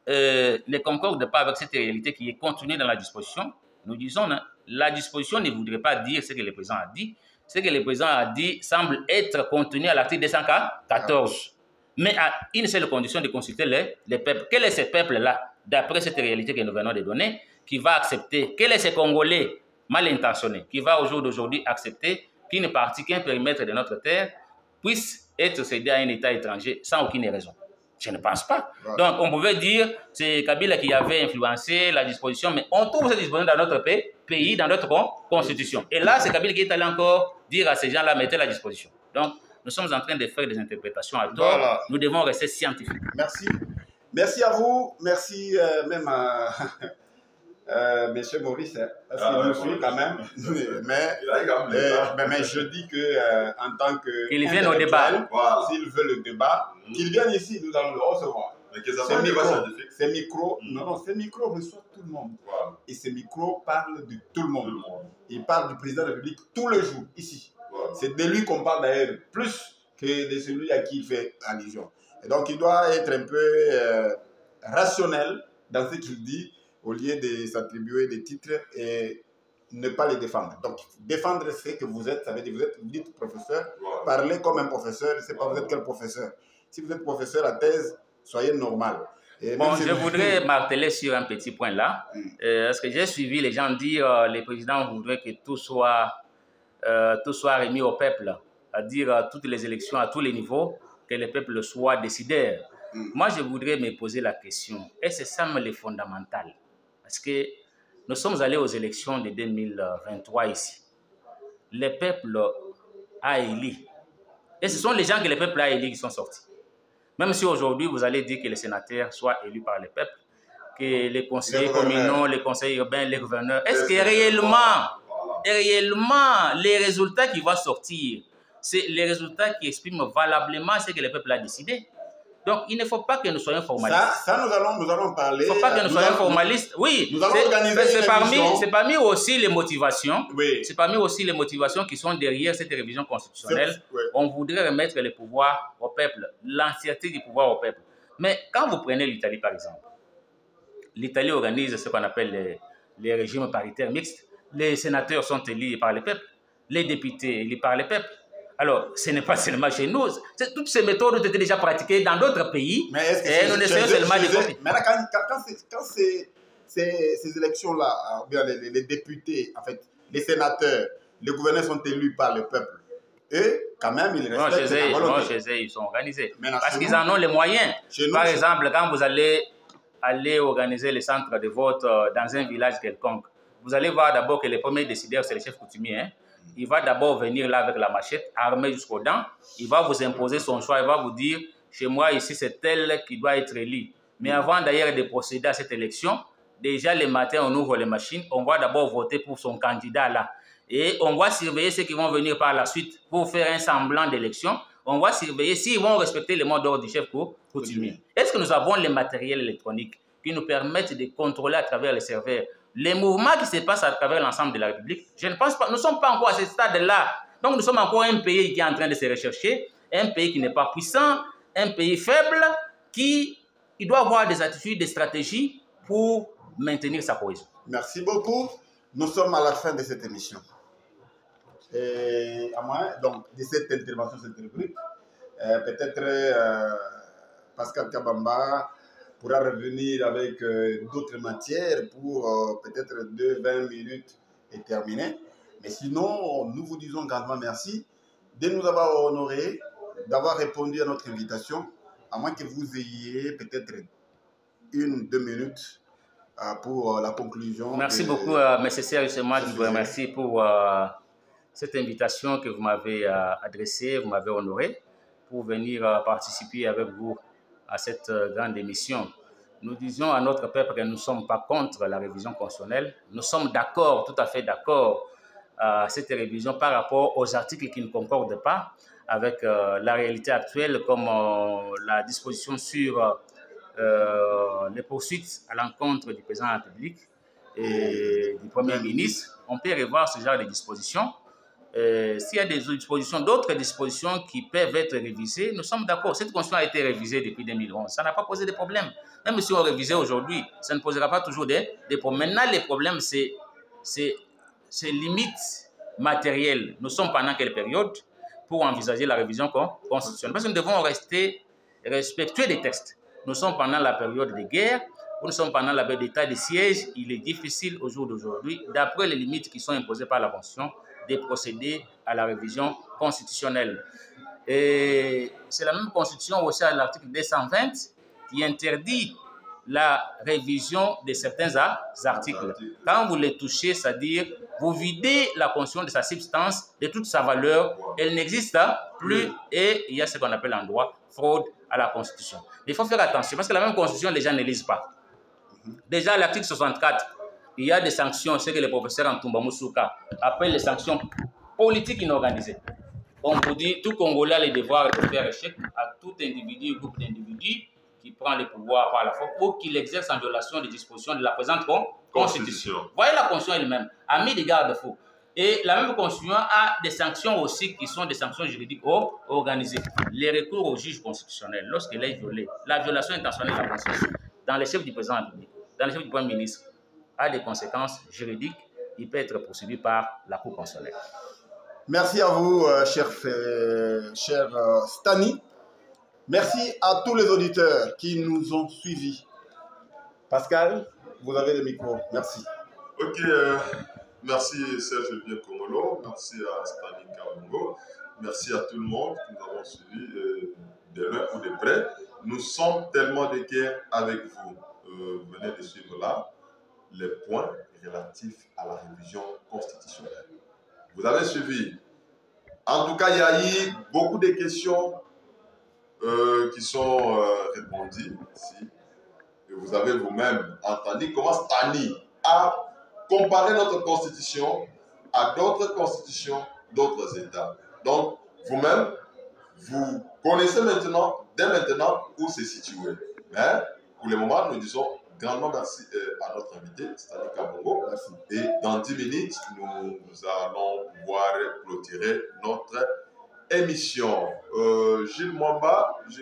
ne concorde pas avec cette réalité qui est contenue dans la disposition, nous disons, la disposition ne voudrait pas dire ce que le président a dit. Ce que le président a dit semble être contenu à l'article 214. Mais à une seule condition de consulter les peuples. Quel est ce peuple-là, d'après cette réalité que nous venons de donner, qui va accepter? Quel est ce Congolais mal intentionné qui va au jour d'aujourd'hui accepter qu'une partie, qu'un périmètre de notre terre puisse être cédé à un État étranger sans aucune raison? Je ne pense pas. Donc, on pouvait dire c'est Kabila qui avait influencé la disposition, mais on trouve cette disposition dans notre pays, dans notre constitution. Et là, c'est Kabila qui est allé encore dire à ces gens-là, mettez la disposition. Donc, nous sommes en train de faire des interprétations à tort. Voilà. Nous devons rester scientifiques. Merci. Merci à vous. Merci même Monsieur Maurice, parce qu'il nous suit quand même. mais je dis que en tant que qu'il vienne au débat, s'il veut le débat, qu'il vienne ici, nous allons le recevoir. Ces micros, ces micros reçoivent tout le monde. Et ces micros parlent de tout le monde. Ils parlent du président de la République tous les jours, ici. C'est de lui qu'on parle d'ailleurs plus que de celui à qui il fait allusion. Et donc, il doit être un peu rationnel dans ce qu'il dit, au lieu de s'attribuer des titres et ne pas les défendre. Donc, défendre ce que vous êtes, ça veut dire que vous dites professeur, parlez comme un professeur, je ne sais pas vous êtes quel professeur. Si vous êtes professeur à thèse, soyez normal. Bon, je voudrais marteler sur un petit point là, parce que j'ai suivi les gens dire les présidents voudraient que tout soit remis au peuple, c'est-à-dire toutes les élections à tous les niveaux, que le peuple soit décideur. Moi, je voudrais me poser la question, est-ce que ça me le fondamental? Parce que nous sommes allés aux élections de 2023 ici. Le peuple a élu. Et ce sont les gens que le peuple a élus qui sont sortis. Même si aujourd'hui, vous allez dire que les sénateurs soient élus par le peuple, que les conseillers communaux, les conseillers urbains, les gouverneurs, est-ce que réellement, les résultats qui vont sortir, c'est les résultats qui expriment valablement ce que le peuple a décidé? Donc, il ne faut pas que nous soyons formalistes. Ça nous allons parler. Il ne faut pas que nous soyons formalistes. Oui, nous allons organiser c'est parmi aussi les motivations. Oui. C'est parmi aussi les motivations qui sont derrière cette révision constitutionnelle. Oui. On voudrait remettre le pouvoir au peuple, l'entièreté du pouvoir au peuple. Mais quand vous prenez l'Italie, par exemple, l'Italie organise ce qu'on appelle les régimes paritaires mixtes. Les sénateurs sont élus par le peuple, les députés élus par le peuple. Alors, ce n'est pas seulement chez nous. Toutes ces méthodes ont été déjà pratiquées dans d'autres pays. Mais est-ce que et nous essayons seulement de copier. Mais là, quand ces élections-là, bien les députés, en fait, les sénateurs, les gouverneurs sont élus par le peuple, eux, quand même, ils respectent la volonté. Non, chez eux, ils sont organisés. Parce qu'ils en ont les moyens. Par exemple, quand vous allez organiser les centres de vote dans un village quelconque, vous allez voir d'abord que les premiers décideurs, c'est les chefs coutumiers. Hein. Il va d'abord venir là avec la machette, armé jusqu'aux dents. Il va vous imposer son choix. Il va vous dire, chez moi, ici, c'est tel qui doit être élu. Mais avant d'ailleurs de procéder à cette élection, déjà le matin, on ouvre les machines. On va d'abord voter pour son candidat là. Et on va surveiller ceux qui vont venir par la suite pour faire un semblant d'élection. On va surveiller s'ils vont respecter les mots d'ordre du chef coutumier. Est-ce que nous avons les matériels électroniques qui nous permettent de contrôler à travers les serveurs les mouvements qui se passent à travers l'ensemble de la République? Je ne pense pas. Nous ne sommes pas encore à ce stade-là. Donc, nous sommes encore un pays qui est en train de se rechercher, un pays qui n'est pas puissant, un pays faible, il doit avoir des attitudes, des stratégies pour maintenir sa cohésion. Merci beaucoup. Nous sommes à la fin de cette émission. Et à moins donc, de cette intervention, cette rubrique, peut-être Pascal Kabamba pourra revenir avec d'autres matières pour peut-être 20 minutes et terminer. Mais sinon, nous vous disons grandement merci de nous avoir honorés, d'avoir répondu à notre invitation, à moins que vous ayez peut-être 1-2 minutes pour la conclusion. Merci beaucoup, M. Serge. C'est moi qui vous remercie pour cette invitation que vous m'avez adressée, vous m'avez honoré pour venir participer avec vous à cette grande émission. Nous disons à notre peuple que nous ne sommes pas contre la révision constitutionnelle. Nous sommes d'accord, tout à fait d'accord, à cette révision par rapport aux articles qui ne concordent pas avec la réalité actuelle, comme la disposition sur les poursuites à l'encontre du président de la République et du Premier ministre. On peut revoir ce genre de dispositions. S'il y a des dispositions, d'autres dispositions qui peuvent être révisées, nous sommes d'accord. Cette constitution a été révisée depuis 2011. Ça n'a pas posé de problème. Même si on révisait aujourd'hui, ça ne posera pas toujours des problèmes. Maintenant, les problèmes, c'est limites matérielles. Nous sommes pendant quelle période pour envisager la révision constitutionnelle? Parce que nous devons rester respectueux des textes. Nous sommes pendant la période de guerre, nous sommes pendant la période d'état de siège. Il est difficile au jour d'aujourd'hui, d'après les limites qui sont imposées par la Constitution, de procéder à la révision constitutionnelle. Et c'est la même Constitution aussi à l'article 220 qui interdit la révision de certains articles. Quand vous les touchez, c'est-à-dire vous videz la Constitution de sa substance, de toute sa valeur, elle n'existe plus et il y a ce qu'on appelle en droit fraude à la Constitution. Il faut faire attention parce que la même Constitution, les gens ne lisent pas. Déjà, l'article 64 il y a des sanctions, c'est que le professeur Ntumba Moussouka appelle les sanctions politiques inorganisées. On vous dit, tout Congolais a le devoir de faire échec à tout individu ou groupe d'individus qui prend le pouvoir par la force ou qui l'exerce en violation des dispositions de la présente Constitution. Voyez la Constitution elle-même a mis des garde-fous. Et la même Constitution a des sanctions aussi qui sont des sanctions juridiques organisées. Les recours au juge constitutionnel, lorsqu'il est violé, la violation intentionnelle de la Constitution, dans les chefs du président de la République, dans les chefs du Premier ministre, a des conséquences juridiques. Il peut être poursuivi par la Cour constitutionnelle. Merci à vous, cher Stani. Merci à tous les auditeurs qui nous ont suivis. Pascal, vous avez le micro. Merci. Ok, merci Serge Bien Congolo, merci à Stani Kabongo, merci à tout le monde qui nous avons suivis de loin ou de près. Nous sommes tellement de cœur avec vous. Venez de suivre là les points relatifs à la révision constitutionnelle. Vous avez suivi. En tout cas, il y a eu beaucoup de questions qui sont répondues ici. Et vous avez vous-même entendu comment Stani a comparé notre constitution à d'autres constitutions d'autres États. Donc, vous-même, vous connaissez maintenant, dès maintenant, où c'est situé. Mais, pour le moment, nous disons grandement merci à notre invité, Stani Kabongo. Merci. Et dans 10 minutes, nous allons pouvoir clôturer notre émission. Gilles Mwamba, vous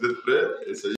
êtes prêts? Essayez.